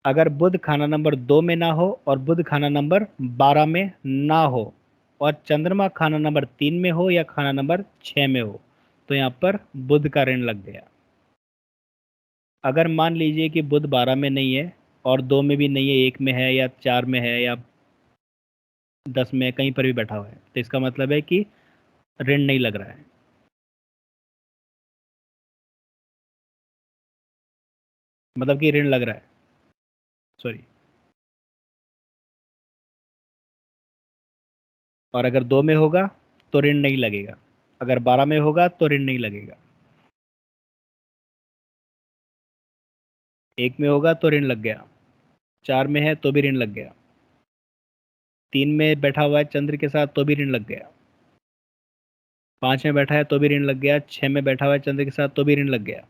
अगर बुध खाना नंबर 2 में ना हो और बुध खाना नंबर 12 में ना हो और चंद्रमा खाना नंबर 3 में हो या खाना नंबर 6 में हो, तो यहां पर बुध का ऋण लग गया। अगर मान लीजिए कि बुध 12 में नहीं है और 2 में भी नहीं है, 1 में है या 4 में है या 10 में है, कहीं पर भी बैठा हुआ है, तो इसका मतलब है कि ऋण नहीं लग रहा है। मतलब कि ऋण लग रहा है, सॉरी। और अगर 2 में होगा तो ऋण नहीं लगेगा, अगर 12 में होगा तो ऋण नहीं लगेगा, 1 में होगा तो ऋण लग गया, 4 में है तो भी ऋण लग गया, 3 में बैठा हुआ है चंद्र के साथ तो भी ऋण लग गया, 5 में बैठा है तो भी ऋण लग गया, 6 में बैठा हुआ है चंद्र के साथ तो भी ऋण लग गया,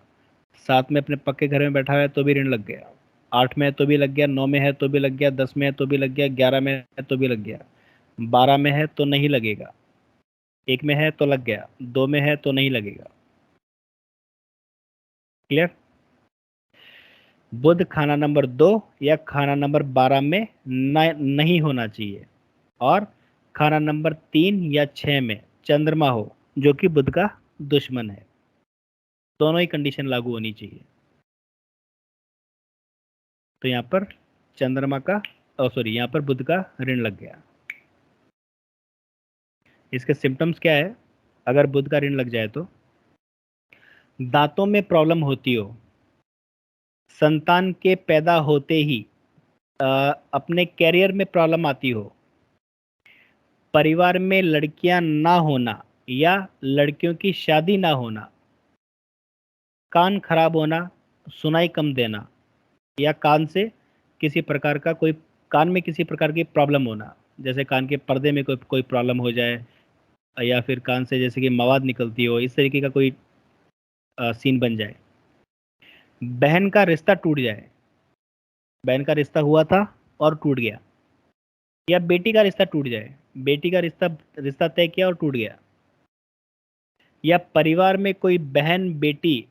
7 में अपने पक्के घर में बैठा हुआ है तो भी ऋण लग गया, 8 में है तो भी लग गया, 9 में है तो भी लग गया, 10 में है तो भी लग गया, 11 में है तो भी लग गया, 12 में है तो नहीं लगेगा, 1 में है तो लग गया, 2 में है तो नहीं लगेगा। क्लियर? बुध खाना नंबर 2 या खाना नंबर 12 में नहीं होना चाहिए और खाना नंबर 3 या 6 में चंद्रमा हो जो कि बुध का दुश्मन है। दोनों ही कंडीशन लागू होनी चाहिए। तो यहाँ पर चंद्रमा का यहाँ पर बुध का ऋण लग गया। इसके सिम्टम्स क्या है? अगर बुध का ऋण लग जाए तो दांतों में प्रॉब्लम होती हो, संतान के पैदा होते ही अपने कैरियर में प्रॉब्लम आती हो, परिवार में लड़कियां ना होना या लड़कियों की शादी ना होना, कान खराब होना, सुनाई कम देना या कान में किसी प्रकार की प्रॉब्लम होना, जैसे कान के पर्दे में कोई प्रॉब्लम हो जाए या फिर कान से जैसे कि मवाद निकलती हो, इस तरीके का कोई सीन बन जाए। बहन का रिश्ता टूट जाए, बहन का रिश्ता हुआ था और टूट गया, या बेटी का रिश्ता टूट जाए, बेटी का रिश्ता तय किया और टूट गया, या परिवार में कोई बहन बेटी,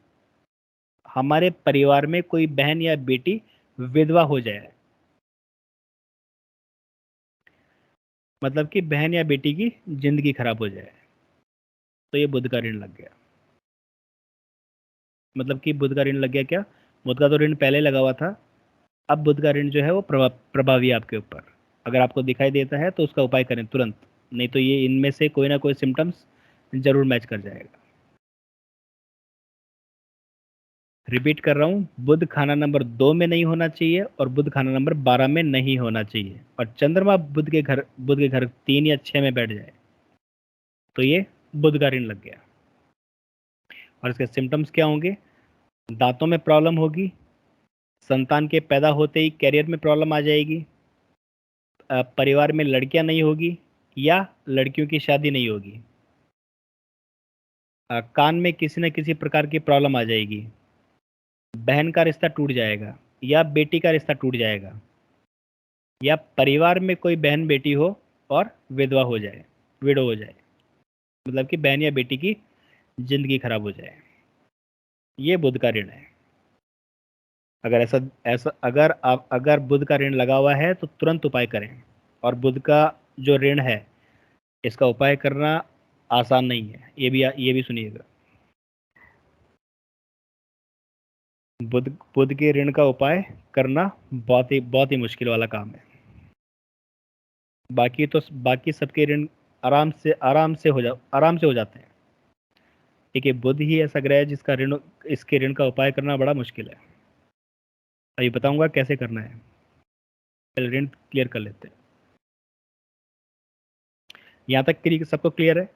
हमारे परिवार में कोई बहन या बेटी विधवा हो जाए, मतलब कि बहन या बेटी की जिंदगी खराब हो जाए, तो ये बुध का ऋण लग गया। मतलब कि बुध का ऋण लग गया क्या? बुध का तो ऋण पहले लगा हुआ था, अब बुध का ऋण जो है वो प्रभावी है आपके ऊपर। अगर आपको दिखाई देता है तो उसका उपाय करें तुरंत, नहीं तो ये इनमें से कोई ना कोई सिम्टम्स जरूर मैच कर जाएगा। रिपीट कर रहा हूँ, बुध खाना नंबर 2 में नहीं होना चाहिए और बुध खाना नंबर 12 में नहीं होना चाहिए, और चंद्रमा बुध के घर 3 या 6 में बैठ जाए तो ये बुध का ऋण लग गया। और इसके सिम्टम्स क्या होंगे? दांतों में प्रॉब्लम होगी, संतान के पैदा होते ही कैरियर में प्रॉब्लम आ जाएगी, परिवार में लड़कियां नहीं होगी या लड़कियों की शादी नहीं होगी, कान में किसी न किसी प्रकार की प्रॉब्लम आ जाएगी, बहन का रिश्ता टूट जाएगा या बेटी का रिश्ता टूट जाएगा, या परिवार में कोई बहन बेटी हो और विधवा हो जाए, विडो हो जाए, मतलब कि बहन या बेटी की जिंदगी खराब हो जाए। ये बुध का ऋण है। अगर बुध का ऋण लगा हुआ है तो तुरंत उपाय करें। और बुध का जो ऋण है इसका उपाय करना आसान नहीं है, ये भी सुनिएगा। बुध के ऋण का उपाय करना बहुत ही मुश्किल वाला काम है। बाकी सबके ऋण आराम से हो जाते हैं। ठीक है, बुध ही ऐसा ग्रह है इसके ऋण का उपाय करना बड़ा मुश्किल है। अभी बताऊंगा कैसे करना है, पहले ऋण क्लियर कर लेते हैं। यहाँ तक सबको क्लियर है?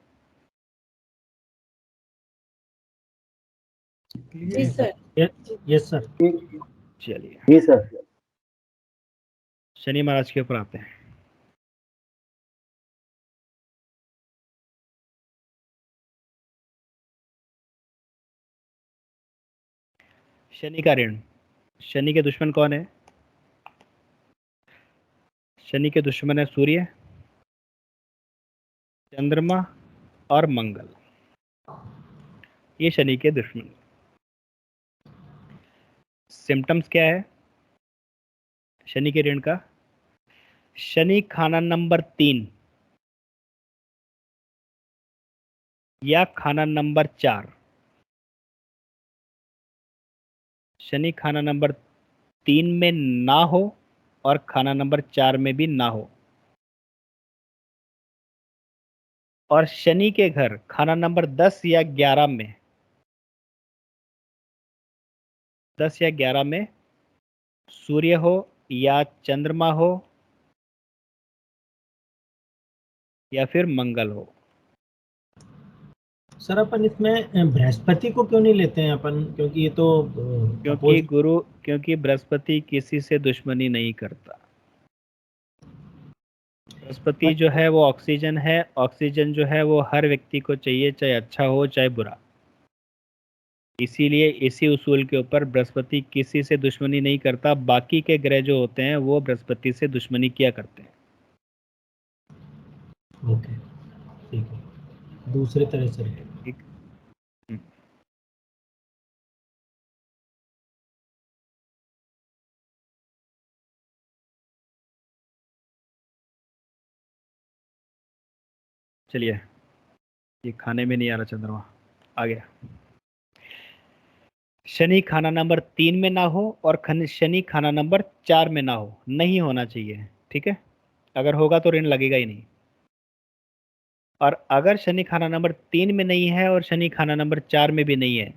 जी सर। Yes sir. चलिए, जी सर। शनि महाराज के ऊपर आते हैं। शनि का ऋण। शनि के दुश्मन कौन है? शनि के दुश्मन है सूर्य, चंद्रमा और मंगल। ये शनि के दुश्मन। सिम्टम्स क्या है शनि के ऋण का? शनि खाना नंबर 3 या खाना नंबर 4। शनि खाना नंबर 3 में ना हो और खाना नंबर 4 में भी ना हो, और शनि के घर खाना नंबर 10 या 11 में 10 या 11 में सूर्य हो या चंद्रमा हो या फिर मंगल हो। सर अपन इसमें बृहस्पति को क्यों नहीं लेते हैं अपन, क्योंकि ये तो क्योंकि बृहस्पति किसी से दुश्मनी नहीं करता। बृहस्पति जो है वो ऑक्सीजन है, ऑक्सीजन जो है वो हर व्यक्ति को चाहिए, चाहे अच्छा हो चाहे बुरा। इसीलिए इसी उसूल के ऊपर बृहस्पति किसी से दुश्मनी नहीं करता। बाकी के ग्रह जो होते हैं वो बृहस्पति से दुश्मनी किया करते हैं। ओके, ठीक है, दूसरे तरह से। ठीक। चलिए, ये खाने में नहीं आ रहा चंद्रमा, आ गया। शनि खाना नंबर 3 में ना हो और शनि खाना नंबर 4 में ना हो, नहीं होना चाहिए। ठीक है, अगर होगा तो ऋण लगेगा ही नहीं। और अगर शनि खाना नंबर 3 में नहीं है और शनि खाना नंबर 4 में भी नहीं है,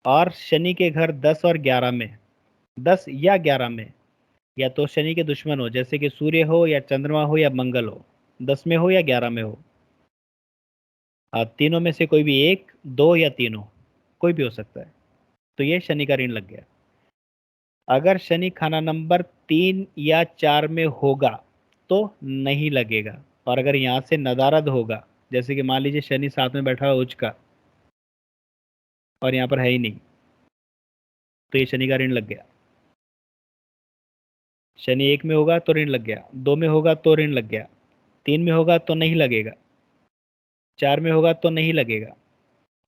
और शनि के घर 10 और 11 में 10 या 11 में या तो शनि के दुश्मन हो, जैसे कि सूर्य हो या चंद्रमा हो या मंगल हो, 10 में हो या 11 में हो, तीनों में से कोई भी एक, 2 या तीनों, कोई भी हो सकता है, तो ये शनि का ऋण लग गया। अगर शनि खाना नंबर 3 या 4 में होगा तो नहीं लगेगा। और अगर यहाँ से नदारद होगा, जैसे कि मान लीजिए शनि साथ में बैठा हुआ उच्च का और यहाँ पर है ही नहीं, तो ये शनि का ऋण लग गया। शनि 1 में होगा तो ऋण लग गया, 2 में होगा तो ऋण लग गया, 3 में होगा तो नहीं लगेगा, 4 में होगा तो नहीं लगेगा,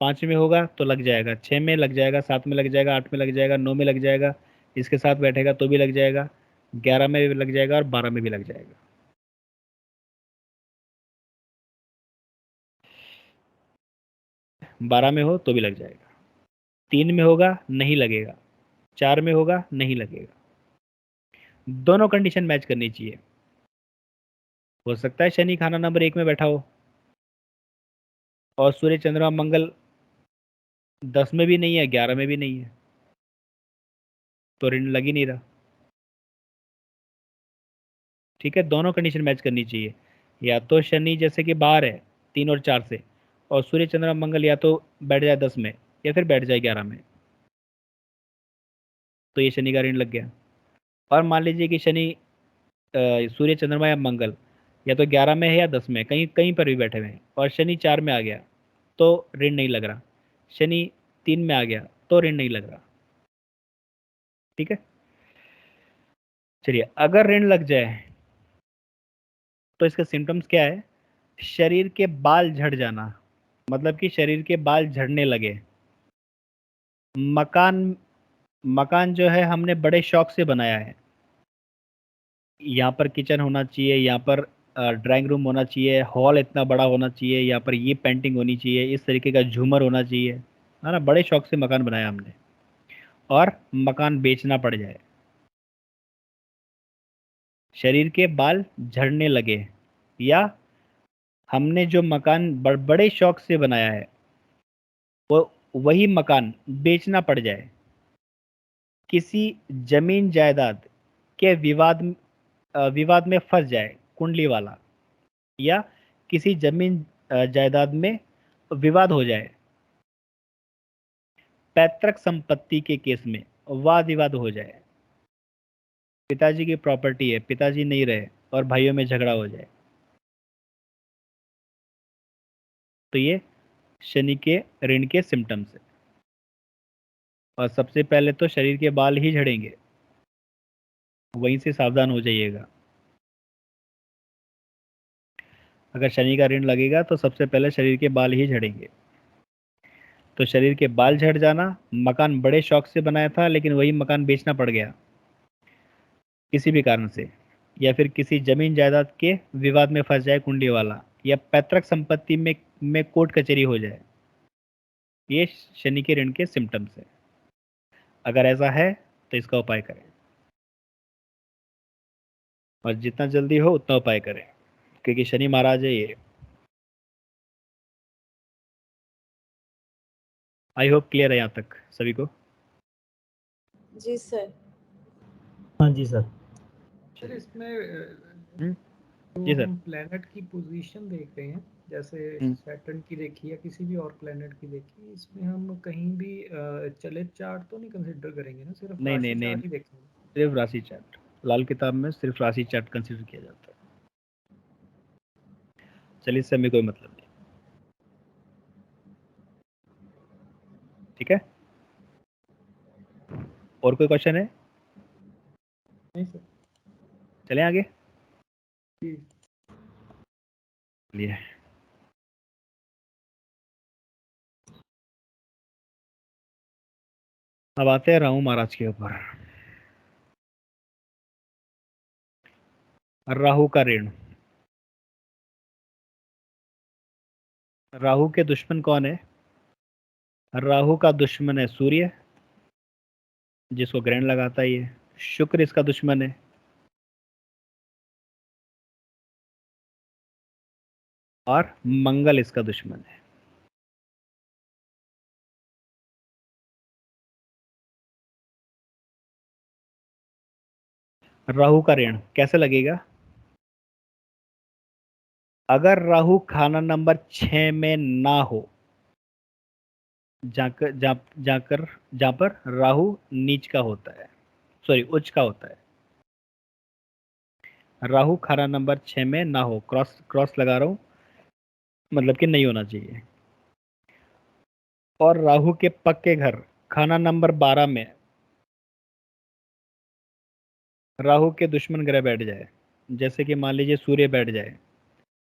5 में होगा तो लग जाएगा, 6 में लग जाएगा, 7 में लग जाएगा, 8 में लग जाएगा, 9 में लग जाएगा, इसके साथ बैठेगा तो भी लग जाएगा, 11 में भी लग जाएगा और 12 में भी लग जाएगा। बारह में हो तो भी लग जाएगा, 3 में होगा नहीं लगेगा, 4 में होगा नहीं लगेगा। दोनों कंडीशन मैच करनी चाहिए। हो सकता है शनि खाना नंबर 1 में बैठा हो और सूर्य चंद्रमा मंगल 10 में भी नहीं है, 11 में भी नहीं है, तो ऋण लग ही नहीं रहा। ठीक है, दोनों कंडीशन मैच करनी चाहिए। या तो शनि जैसे कि बाहर है 3 और 4 से, और सूर्य चंद्रमा मंगल या तो बैठ जाए 10 में या फिर बैठ जाए 11 में, तो ये शनि का ऋण लग गया। और मान लीजिए कि शनि सूर्य चंद्रमा या मंगल या तो 11 में है या 10 में, कहीं कहीं पर भी बैठे हुए हैं, और शनि 4 में आ गया तो ऋण नहीं लग रहा, शनि 3 में आ गया तो ऋण नहीं लग रहा। ठीक है, चलिए, अगर ऋण लग जाए तो इसका सिम्टम्स क्या है? शरीर के बाल झड़ जाना, मतलब कि शरीर के बाल झड़ने लगे। मकान मकान जो है हमने बड़े शौक से बनाया है, यहाँ पर किचन होना चाहिए, यहाँ पर ड्राइंग रूम होना चाहिए, हॉल इतना बड़ा होना चाहिए, यहाँ पर ये पेंटिंग होनी चाहिए, इस तरीके का झूमर होना चाहिए, है ना, बड़े शौक से मकान बनाया हमने, और मकान बेचना पड़ जाए, शरीर के बाल झड़ने लगे, या हमने जो मकान बड़े शौक से बनाया है वो वही मकान बेचना पड़ जाए, किसी जमीन जायदाद के विवाद में फंस जाए कुंडली वाला, या किसी जमीन जायदाद में विवाद हो जाए, पैतृक संपत्ति के केस में वाद विवाद हो जाए, पिताजी की प्रॉपर्टी है, पिताजी नहीं रहे और भाइयों में झगड़ा हो जाए, तो ये शनि के ऋण के सिम्टम्स है। और सबसे पहले तो शरीर के बाल ही झड़ेंगे, वहीं से सावधान हो जाइएगा। अगर शनि का ऋण लगेगा तो सबसे पहले शरीर के बाल ही झड़ेंगे। तो शरीर के बाल झड़ जाना, मकान बड़े शौक से बनाया था लेकिन वही मकान बेचना पड़ गया किसी भी कारण से, या फिर किसी जमीन जायदाद के विवाद में फंस जाए कुंडली वाला, या पैतृक संपत्ति में कोर्ट कचहरी हो जाए, ये शनि के ऋण के सिम्टम्स है। अगर ऐसा है तो इसका उपाय करें, और जितना जल्दी हो उतना उपाय करें, क्योंकि शनि महाराज है ये। आई होप क्लियर है यहाँ तक सभी को। जी सर। हाँ जी सर। सर इसमें जी जो सर। हम प्लेनेट की पोजीशन देख रहे हैं, जैसे सैटर्न की देखी या किसी भी और प्लेनेट की देखी, इसमें हम कहीं भी चलित चार्ट तो नहीं कंसिडर करेंगे ना, सिर्फ नहीं राशि नहीं नहीं, चार्ट ही देखेंगे? सिर्फ राशि चार्ट, लाल किताब में सिर्फ राशि चार्ट कंसिडर किया जाता है। चलिए, इससे हमें कोई मतलब नहीं। ठीक है, और कोई क्वेश्चन है? नहीं सर। चलें आगे। जी। चलिए, अब आते हैं राहु महाराज के ऊपर। राहु का ऋण। राहु के दुश्मन कौन है? राहु का दुश्मन है सूर्य, जिसको ग्रहण लगाता ही है। शुक्र इसका दुश्मन है, और मंगल इसका दुश्मन है। राहु का ऋण कैसे लगेगा? अगर राहु खाना नंबर 6 में ना हो, जहां पर राहु नीच का होता है, सॉरी उच्च का होता है, राहु खाना नंबर 6 में ना हो, क्रॉस लगा रहा हूं, मतलब कि नहीं होना चाहिए। और राहु के पक्के घर खाना नंबर 12 में राहु के दुश्मन ग्रह बैठ जाए, जैसे कि मान लीजिए सूर्य बैठ जाए,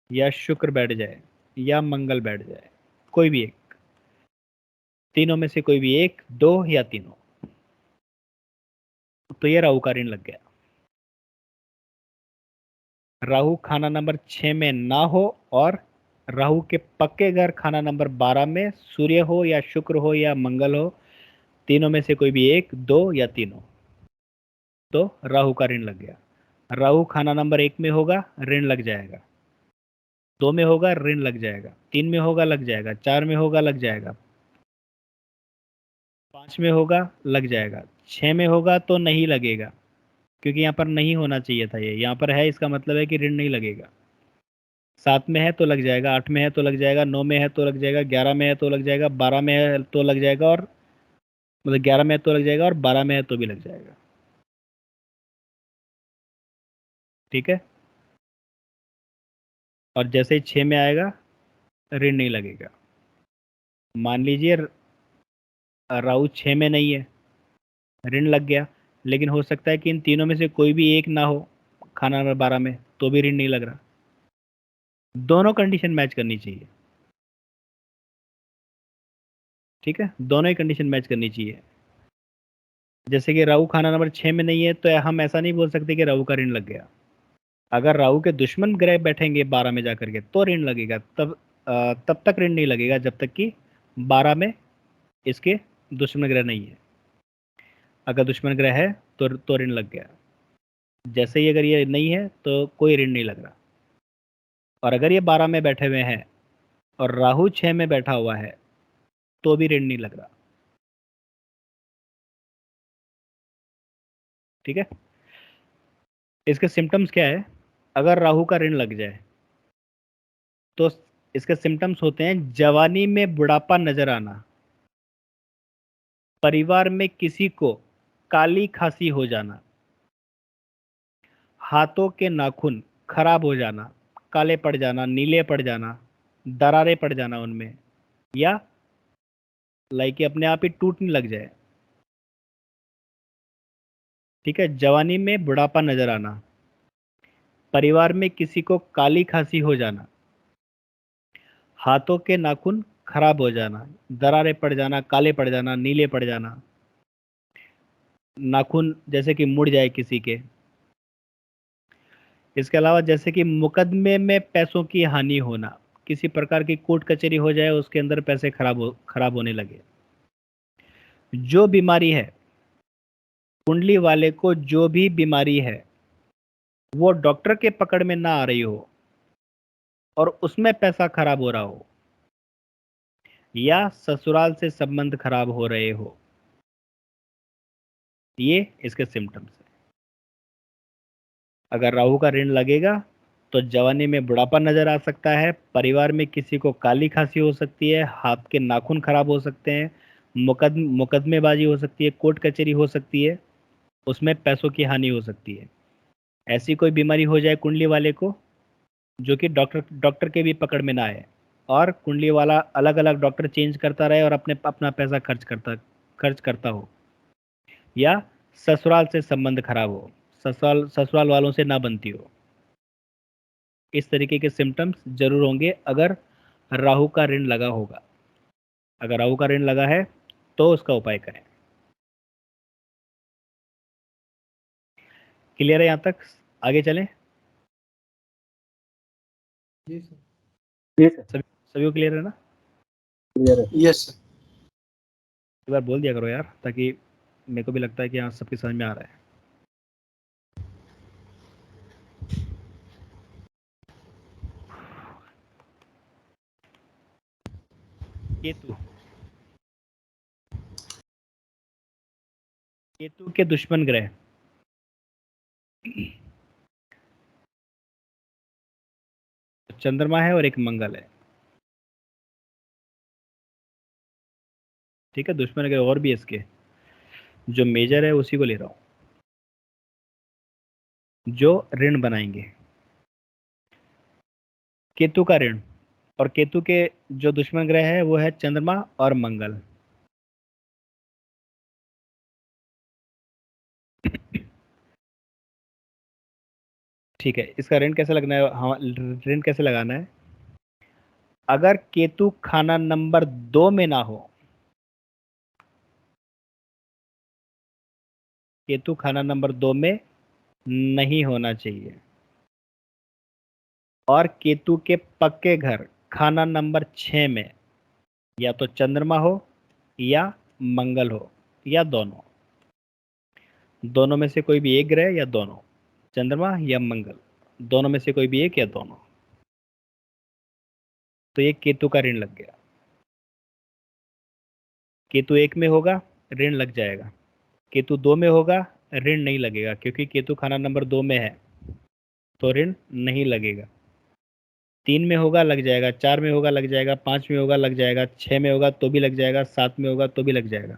या शुक्र बैठ जाए, या मंगल बैठ जाए, कोई भी एक, तीनों में से कोई भी एक, दो या तीनों, तो ये राहु का ऋण लग गया। राहु खाना नंबर 6 में ना हो, और राहु के पक्के घर खाना नंबर 12 में सूर्य हो या शुक्र हो या मंगल हो, तीनों में से कोई भी एक, दो या तीनों, तो राहु का ऋण लग गया। राहु खाना नंबर 1 में होगा, ऋण लग जाएगा। 2 में होगा, ऋण लग जाएगा। 3 में होगा, लग जाएगा। 4 में होगा, लग जाएगा। 5 में होगा, लग जाएगा। 6 में होगा तो नहीं लगेगा, क्योंकि यहाँ पर नहीं होना चाहिए था, ये यहाँ पर है, इसका मतलब है कि ऋण नहीं लगेगा। 7 में है तो लग जाएगा, 8 में है तो लग जाएगा, 9 में है तो लग जाएगा, 11 में है तो लग जाएगा, 12 में है तो लग जाएगा, और मतलब 11 में है तो लग जाएगा, और 12 में है तो भी लग जाएगा। ठीक है। और जैसे ही 6 में आएगा ऋण नहीं लगेगा। मान लीजिए राहु 6 में नहीं है, ऋण लग गया, लेकिन हो सकता है कि इन तीनों में से कोई भी एक ना हो खाना नंबर 12 में, तो भी ऋण नहीं लग रहा। दोनों कंडीशन मैच करनी चाहिए। ठीक है, दोनों ही कंडीशन मैच करनी चाहिए। जैसे कि राहु खाना नंबर 6 में नहीं है, तो हम ऐसा नहीं बोल सकते कि राहु का ऋण लग गया। अगर राहु के दुश्मन ग्रह बैठेंगे 12 में जाकर के तो ऋण लगेगा, तब तक ऋण नहीं लगेगा जब तक कि 12 में इसके दुश्मन ग्रह नहीं है। अगर दुश्मन ग्रह है तो ऋण लग गया। जैसे ही अगर ये नहीं है तो कोई ऋण नहीं लग रहा। और अगर ये 12 में बैठे हुए हैं और राहु 6 में बैठा हुआ है तो भी ऋण नहीं लग रहा। ठीक है। इसके सिम्टम्स क्या है? अगर राहु का ऋण लग जाए तो इसके सिम्टम्स होते हैं जवानी में बुढ़ापा नजर आना, परिवार में किसी को काली खांसी हो जाना, हाथों के नाखून खराब हो जाना, काले पड़ जाना, नीले पड़ जाना, दरारें पड़ जाना उनमें, या लाइक अपने आप ही टूटने लग जाए। ठीक है। जवानी में बुढ़ापा नजर आना, परिवार में किसी को काली खांसी हो जाना, हाथों के नाखून खराब हो जाना, दरारें पड़ जाना, काले पड़ जाना, नीले पड़ जाना, नाखून जैसे कि मुड़ जाए किसी के। इसके अलावा जैसे कि मुकदमे में पैसों की हानि होना, किसी प्रकार की कोर्ट कचहरी हो जाए, उसके अंदर पैसे खराब होने लगे। जो बीमारी है कुंडली वाले को, जो भी बीमारी है वो डॉक्टर के पकड़ में ना आ रही हो और उसमें पैसा खराब हो रहा हो, या ससुराल से संबंध खराब हो रहे हो, ये इसके सिम्टम्स है। अगर राहु का ऋण लगेगा तो जवानी में बुढ़ापा नजर आ सकता है, परिवार में किसी को काली खांसी हो सकती है, हाथ के नाखून खराब हो सकते हैं, मुकदमेबाजी हो सकती है, कोर्ट कचहरी हो सकती है, उसमें पैसों की हानि हो सकती है। ऐसी कोई बीमारी हो जाए कुंडली वाले को जो कि डॉक्टर के भी पकड़ में ना आए, और कुंडली वाला अलग अलग डॉक्टर चेंज करता रहे और अपना पैसा खर्च करता हो, या ससुराल से संबंध खराब हो, ससुराल वालों से ना बनती हो। इस तरीके के सिम्टम्स जरूर होंगे अगर राहु का ऋण लगा होगा। अगर राहु का ऋण लगा है तो उसका उपाय करें। क्लियर है यहाँ तक? आगे चलें? जी सर। सभी को क्लियर है ना? Yes sir. एक बार बोल दिया करो यार, ताकि मेरे को भी लगता है कि हाँ सबकी समझ में आ रहा है। केतु के दुश्मन ग्रह चंद्रमा है और एक मंगल है। ठीक है। दुश्मन ग्रह और भी इसके, जो मेजर है उसी को ले रहा हूं, जो ऋण बनाएंगे। केतु का ऋण, और केतु के जो दुश्मन ग्रह है वो है चंद्रमा और मंगल। ठीक है। इसका ऋण कैसे लगना है? हाँ, ऋण कैसे लगाना है? अगर केतु खाना नंबर 2 में ना हो, केतु खाना नंबर 2 में नहीं होना चाहिए, और केतु के पक्के घर खाना नंबर 6 में या तो चंद्रमा हो या मंगल हो, या दोनों में से कोई भी एक ग्रह, या दोनों, चंद्रमा या मंगल, दोनों में से कोई भी एक या दोनों, तो ये केतु का ऋण लग गया। केतु 1 में होगा ऋण लग जाएगा, केतु 2 में होगा ऋण नहीं लगेगा, क्योंकि केतु खाना नंबर 2 में है तो ऋण नहीं लगेगा। 3 में होगा लग जाएगा, 4 में होगा लग जाएगा, 5 में होगा लग जाएगा, 6 में होगा तो भी लग जाएगा, 7 में होगा तो भी लग जाएगा,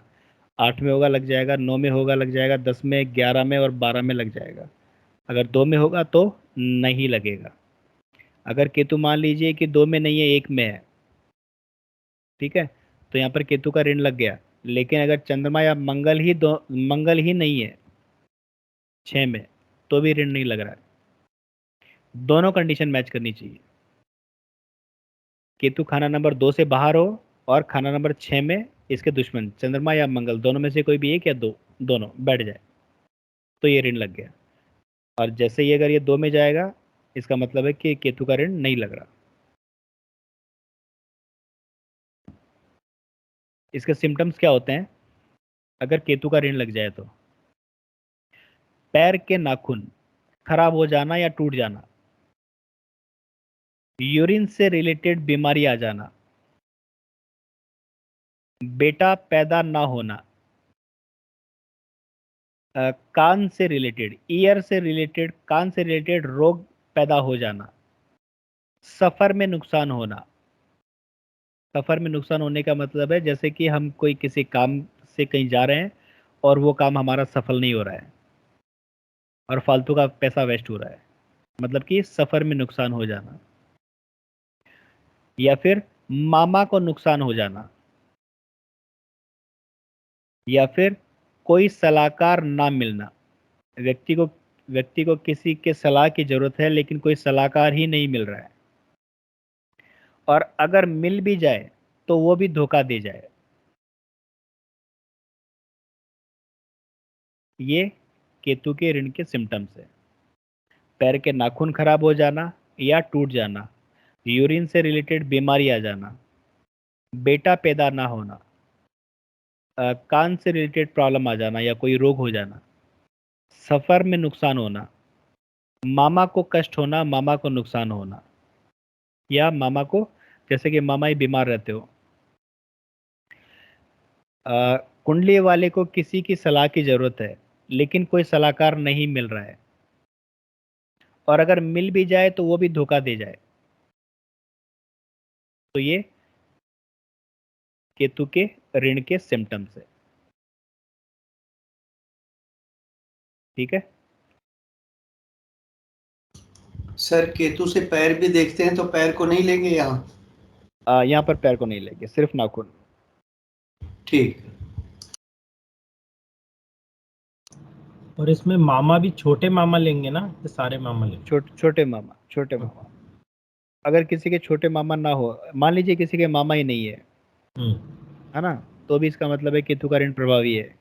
8 में होगा लग जाएगा, 9 में होगा लग जाएगा, 10 में, 11 में और 12 में लग जाएगा। अगर 2 में होगा तो नहीं लगेगा। अगर केतु मान लीजिए कि 2 में नहीं है, 1 में है, ठीक है, तो यहाँ पर केतु का ऋण लग गया। लेकिन अगर चंद्रमा या मंगल ही नहीं है 6 में, तो भी ऋण नहीं लग रहा है। दोनों कंडीशन मैच करनी चाहिए। केतु खाना नंबर 2 से बाहर हो और खाना नंबर 6 में इसके दुश्मन चंद्रमा या मंगल दोनों में से कोई भी एक या दो, दोनों बैठ जाए तो ये ऋण लग गया। और जैसे ही अगर ये 2 में जाएगा, इसका मतलब है कि केतु का ऋण नहीं लग रहा। इसके सिम्टम्स क्या होते हैं अगर केतु का ऋण लग जाए तो? पैर के नाखून खराब हो जाना या टूट जाना, यूरिन से रिलेटेड बीमारी आ जाना, बेटा पैदा ना होना, कान से रिलेटेड, ईयर से रिलेटेड, कान से रिलेटेड रोग पैदा हो जाना, सफर में नुकसान होना। सफर में नुकसान होने का मतलब है जैसे कि हम कोई किसी काम से कहीं जा रहे हैं और वो काम हमारा सफल नहीं हो रहा है और फालतू का पैसा वेस्ट हो रहा है, मतलब कि सफर में नुकसान हो जाना। या फिर मामा को नुकसान हो जाना, या फिर कोई सलाहकार ना मिलना। व्यक्ति को किसी के सलाह की जरूरत है लेकिन कोई सलाहकार ही नहीं मिल रहा है, और अगर मिल भी जाए तो वो भी धोखा दे जाए। ये केतु के ऋण के सिम्टम्स है। पैर के नाखून खराब हो जाना या टूट जाना, यूरिन से रिलेटेड बीमारी आ जाना, बेटा पैदा ना होना, कान से रिलेटेड प्रॉब्लम आ जाना या कोई रोग हो जाना, सफर में नुकसान होना, मामा को कष्ट होना, मामा को नुकसान होना, या मामा को, जैसे कि मामा ही बीमार रहते हो। कुंडली वाले को किसी की सलाह की जरूरत है लेकिन कोई सलाहकार नहीं मिल रहा है, और अगर मिल भी जाए तो वो भी धोखा दे जाए। तो ये केतु के ऋण के सिम्टम्स है। ठीक है सर, केतु से पैर भी देखते हैं तो पैर को नहीं लेंगे यहाँ? यहाँ पर पैर को नहीं लेंगे, सिर्फ नाखून। ठीक। और इसमें मामा भी छोटे मामा लेंगे ना, तो सारे मामा लेंगे? छोटे मामा। अगर किसी के छोटे मामा ना हो, मान लीजिए किसी के मामा ही नहीं है, है ना, तो भी इसका मतलब है केतु का ऋण प्रभावी है।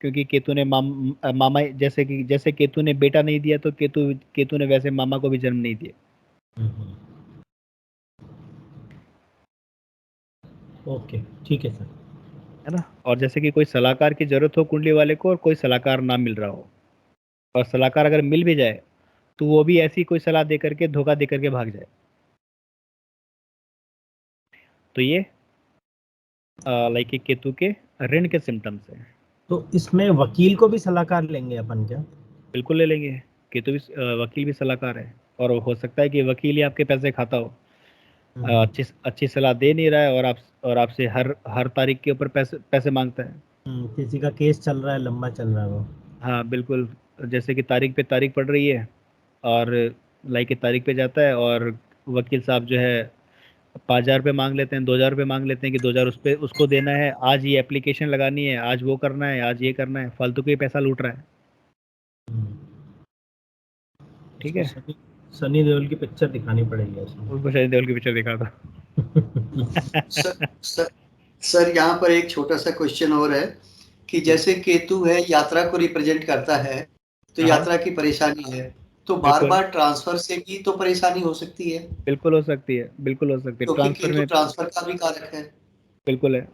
क्योंकि केतु ने मामा, जैसे केतु ने बेटा नहीं दिया तो केतु ने वैसे मामा को भी जन्म नहीं दिया। ओके, ठीक है सर, है ना। और जैसे कि कोई सलाहकार की जरूरत हो कुंडली वाले को और कोई सलाहकार ना मिल रहा हो, और सलाहकार अगर मिल भी जाए तो वो भी ऐसी कोई सलाह दे करके, धोखा दे करके भाग जाए। तो ये लाइक केतु के ऋण के सिम्टम्स हैं। तो इसमें वकील को भी सलाहकार लेंगे अपन क्या? बिल्कुल ले लेंगे। केतु भी वकील भी सलाहकार है, और हो सकता है कि वकील ही आपके पैसे खाता हो, अच्छी सलाह दे नहीं रहा है और आपसे हर तारीख के ऊपर पैसे मांगता है। किसी का केस चल रहा है, लंबा चल रहा है वो। हाँ बिल्कुल, जैसे कि तारीख पे तारीख पड़ रही है और लाइक तारीख पे जाता है और वकील साहब जो है 5,000 रुपये मांग लेते हैं, 2,000 रुपये मांग लेते हैं कि 2,000 उसको देना है, आज ये एप्लीकेशन लगानी है, आज वो करना है, आज ये करना है, फालतू का ही पैसा लूट रहा है। ठीक है, सनी देओल की पिक्चर दिखानी पड़ेगी उनको सनी देओल की पिक्चर दिखा दो। सर यहाँ पर एक छोटा सा क्वेश्चन और है कि जैसे केतु है, यात्रा को रिप्रेजेंट करता है, तो यात्रा की परेशानी है, तो बार बार ट्रांसफर से भी तो परेशानी हो सकती है? बिल्कुल हो सकती है, बिल्कुल हो सकती है। ट्रांसफर में ट्रांसफर का भी कारक है। बिल्कुल है।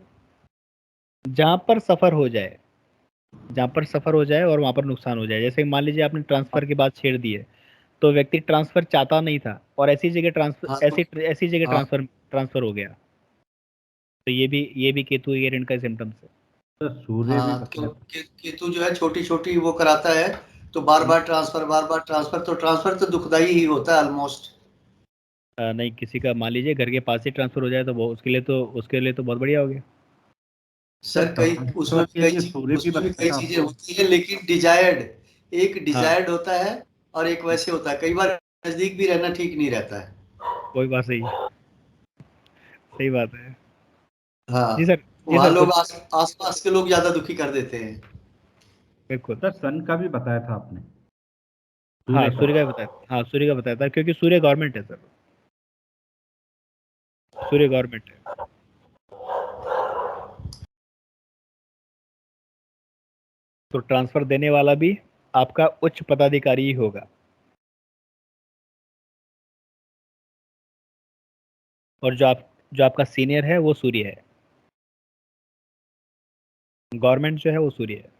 जहाँ पर सफर हो जाए और वहां पर नुकसान हो जाए, जैसे मान लीजिए आपने ट्रांसफर की बात छेड़ दी है, तो व्यक्ति ट्रांसफर चाहता नहीं था और ऐसी जगह ट्रांसफर हो गया, तो ये भी केतु के ऋण का सिम्टम्स है। तो सूर्य भी हाँ, मतलब केतु जो है छोटी छोटी वो कराता है, तो बार बार ट्रांसफर, तो ट्रांसफर तो दुखदाई ही होता है ऑलमोस्ट। नहीं, किसी का मान लीजिए घर के पास ही ट्रांसफर हो जाए तो वो उसके लिए तो बहुत बढ़िया हो गया। सर कई उसमें के लिए सूर्य भी उसमें भी लगता कई है चीजें आपको? होती है, लेकिन एक हाँ, डिजायर्ड होता है और एक वैसे होता है। कई बार नजदीक भी रहना ठीक नहीं रहता है। कोई बात सही सही बात है। जी हाँ, सर, जी वहाँ सर, लोग कुछ आसपास के लोग ज्यादा दुखी कर देते हैं। बिल्कुल। सर सन का भी बताया था आपने, हाँ, सूर्य का। सूर्य का बताया, हाँ सूर्य का बताया था, क्योंकि सूर्य गवर्नमेंट है सर, सूर्य गवर्नमेंट है। तो ट्रांसफर देने वाला भी आपका उच्च पदाधिकारी ही होगा, और जो आपका सीनियर है वो सूर्य है, गवर्नमेंट जो है वो सूर्य है।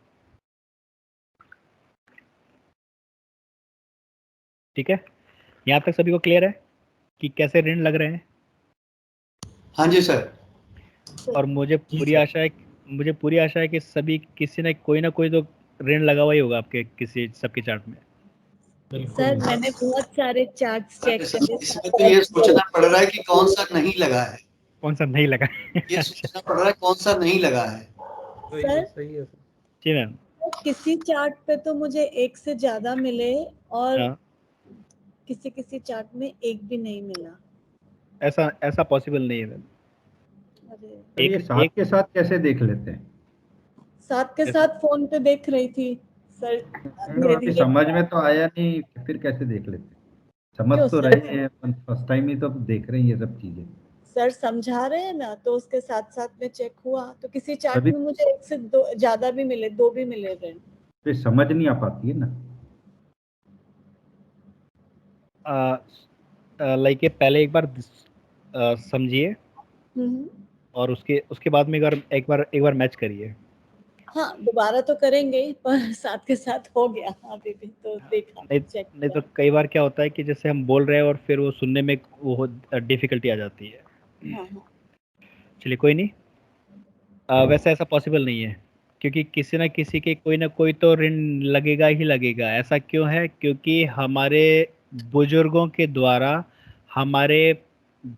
ठीक है, यहाँ तक सभी को क्लियर है कि कैसे ऋण लग रहे हैं? हाँ जी सर। और जी सर। मुझे पूरी आशा है कि सभी किसी ने कोई ना कोई तो ऋण लगा हुआ ही होगा आपके किसी सबके चार्ट में। बिल्कुल। सर मैंने बहुत सारे चार्ट्स चेक करे इसमें तो ये सोचना पड़ रहा है कि कौन सा नहीं लगा है। कौन सा नहीं लगा? ये अच्छा, सोचना पड़ रहा है कौन सा नहीं लगा है। सर सही है सर। जी मैम। किसी चार्ट पे तो मुझे एक से ज्यादा मिले और हाँ, किसी किसी चार्ट में एक भी नहीं मिला। ऐसा ऐसा पॉसिबल नहीं है मैम। अरे, तो ये एक साथ एक के साथ कैसे देख लेते हैं? साथ के ऐसा साथ फोन पे देख रही थी सर। तो धीरे अभी धीरे समझ में तो आया नहीं, फिर कैसे देख लेते हैं? समझ क्यों तो सर? रहे हैं, फर्स्ट टाइम ही तो देख रहे हैं ये सब चीजें। सर समझा रहे हैं ना, तो उसके साथ साथ में चेक हुआ तो किसी चार्ट तभी में मुझे एक से दो ज्यादा भी मिले, दो भी मिले ऋण। फिर समझ नहीं आ पाती है ना। लाइक ये पहले एक बार समझिए, हम्म। और उसके उसके बाद में एक बार मैच करिए। हाँ दोबारा तो करेंगे ही, पर साथ के साथ हो गया अभी भी तो देखा नहीं चेक नहीं किया। तो कई बार क्या होता है कि जैसे हम बोल रहे हैं और फिर वो सुनने में वो डिफिकल्टी आ जाती है। हाँ हाँ। चलिए कोई नहीं। वैसे ऐसा पॉसिबल नहीं है, क्योंकि किसी ना किसी के कोई ना कोई तो ऋण लगेगा ही लगेगा। ऐसा क्यों है? क्योंकि हमारे बुजुर्गों के द्वारा, हमारे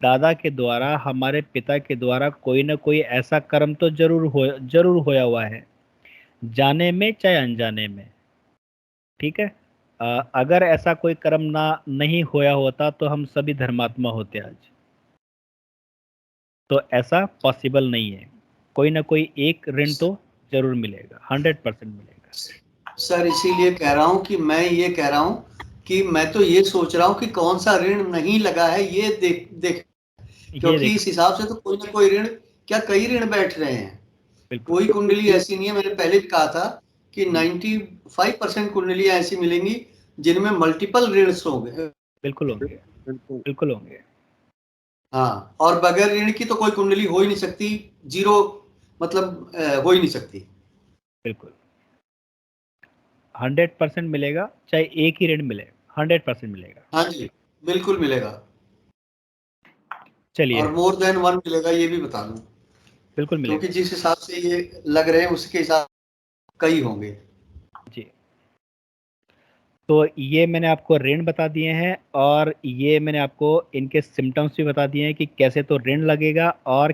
दादा के द्वारा, हमारे पिता के द्वारा कोई ना कोई ऐसा कर्म तो जरूर होया हुआ है, जाने में चाहे अनजाने में। ठीक है, अगर ऐसा कोई कर्म ना नहीं होया होता तो हम सभी धर्मात्मा होते आज। तो ऐसा पॉसिबल नहीं है, कोई ना कोई एक ऋण तो जरूर मिलेगा, 100% मिलेगा। सर इसीलिए कह रहा हूँ कि मैं ये कह रहा हूँ कि मैं तो ये सोच रहा हूँ कि कौन सा ऋण नहीं लगा है, ये देख देख ये क्योंकि देख, इस हिसाब से तो कोई ना कोई ऋण, क्या कई ऋण बैठ रहे हैं। बिल्कुल कोई कुंडली ऐसी नहीं है, मैंने पहले भी कहा था कि 95% कुंडलियां ऐसी मिलेंगी जिनमें मल्टीपल ऋण होंगे। बिल्कुल होंगे, बिल्कुल होंगे। हाँ, और बगैर ऋण की तो कोई कुंडली हो ही नहीं सकती। जीरो, मतलब हो ही नहीं सकती। बिल्कुल 100% मिलेगा, चाहे एक ही ऋण मिले, 100% मिलेगा। हाँ जी, बिल्कुल मिलेगा। चलिए, और मोर देन वन मिलेगा, ये भी बता दूं, बिल्कुल क्योंकि मिलेगा जिस हिसाब से ये लग रहे हैं उसके हिसाब कई होंगे। जी। तो ये मैंने आपको ऋण बता दिए हैं, और ये मैंने आपको इनके सिम्टम्स भी बता दिए हैं कि कैसे तो ऋण लगेगा, और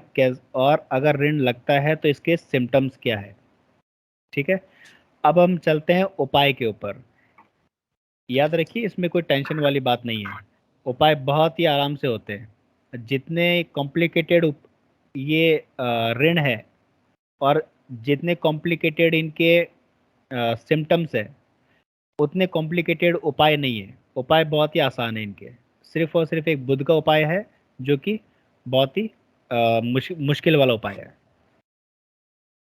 अगर ऋण लगता है तो इसके सिम्टम्स क्या है। ठीक है, अब हम चलते हैं उपाय के ऊपर। याद रखिए, इसमें कोई टेंशन वाली बात नहीं है, उपाय बहुत ही आराम से होते हैं। जितने कॉम्प्लिकेटेड ये ऋण है, और जितने कॉम्प्लिकेटेड इनके सिम्टम्स है, उतने कॉम्प्लिकेटेड उपाय नहीं है। उपाय बहुत ही आसान है इनके, सिर्फ और सिर्फ एक बुध का उपाय है, जो कि बहुत ही मुश्किल वाला उपाय है।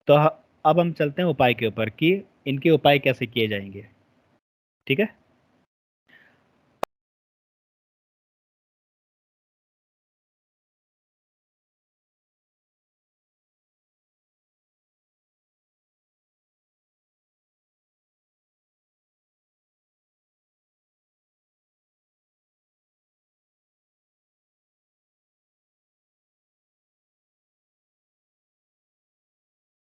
तो अब हम चलते हैं उपाय के ऊपर कि इनके उपाय कैसे किए जाएंगे। ठीक है।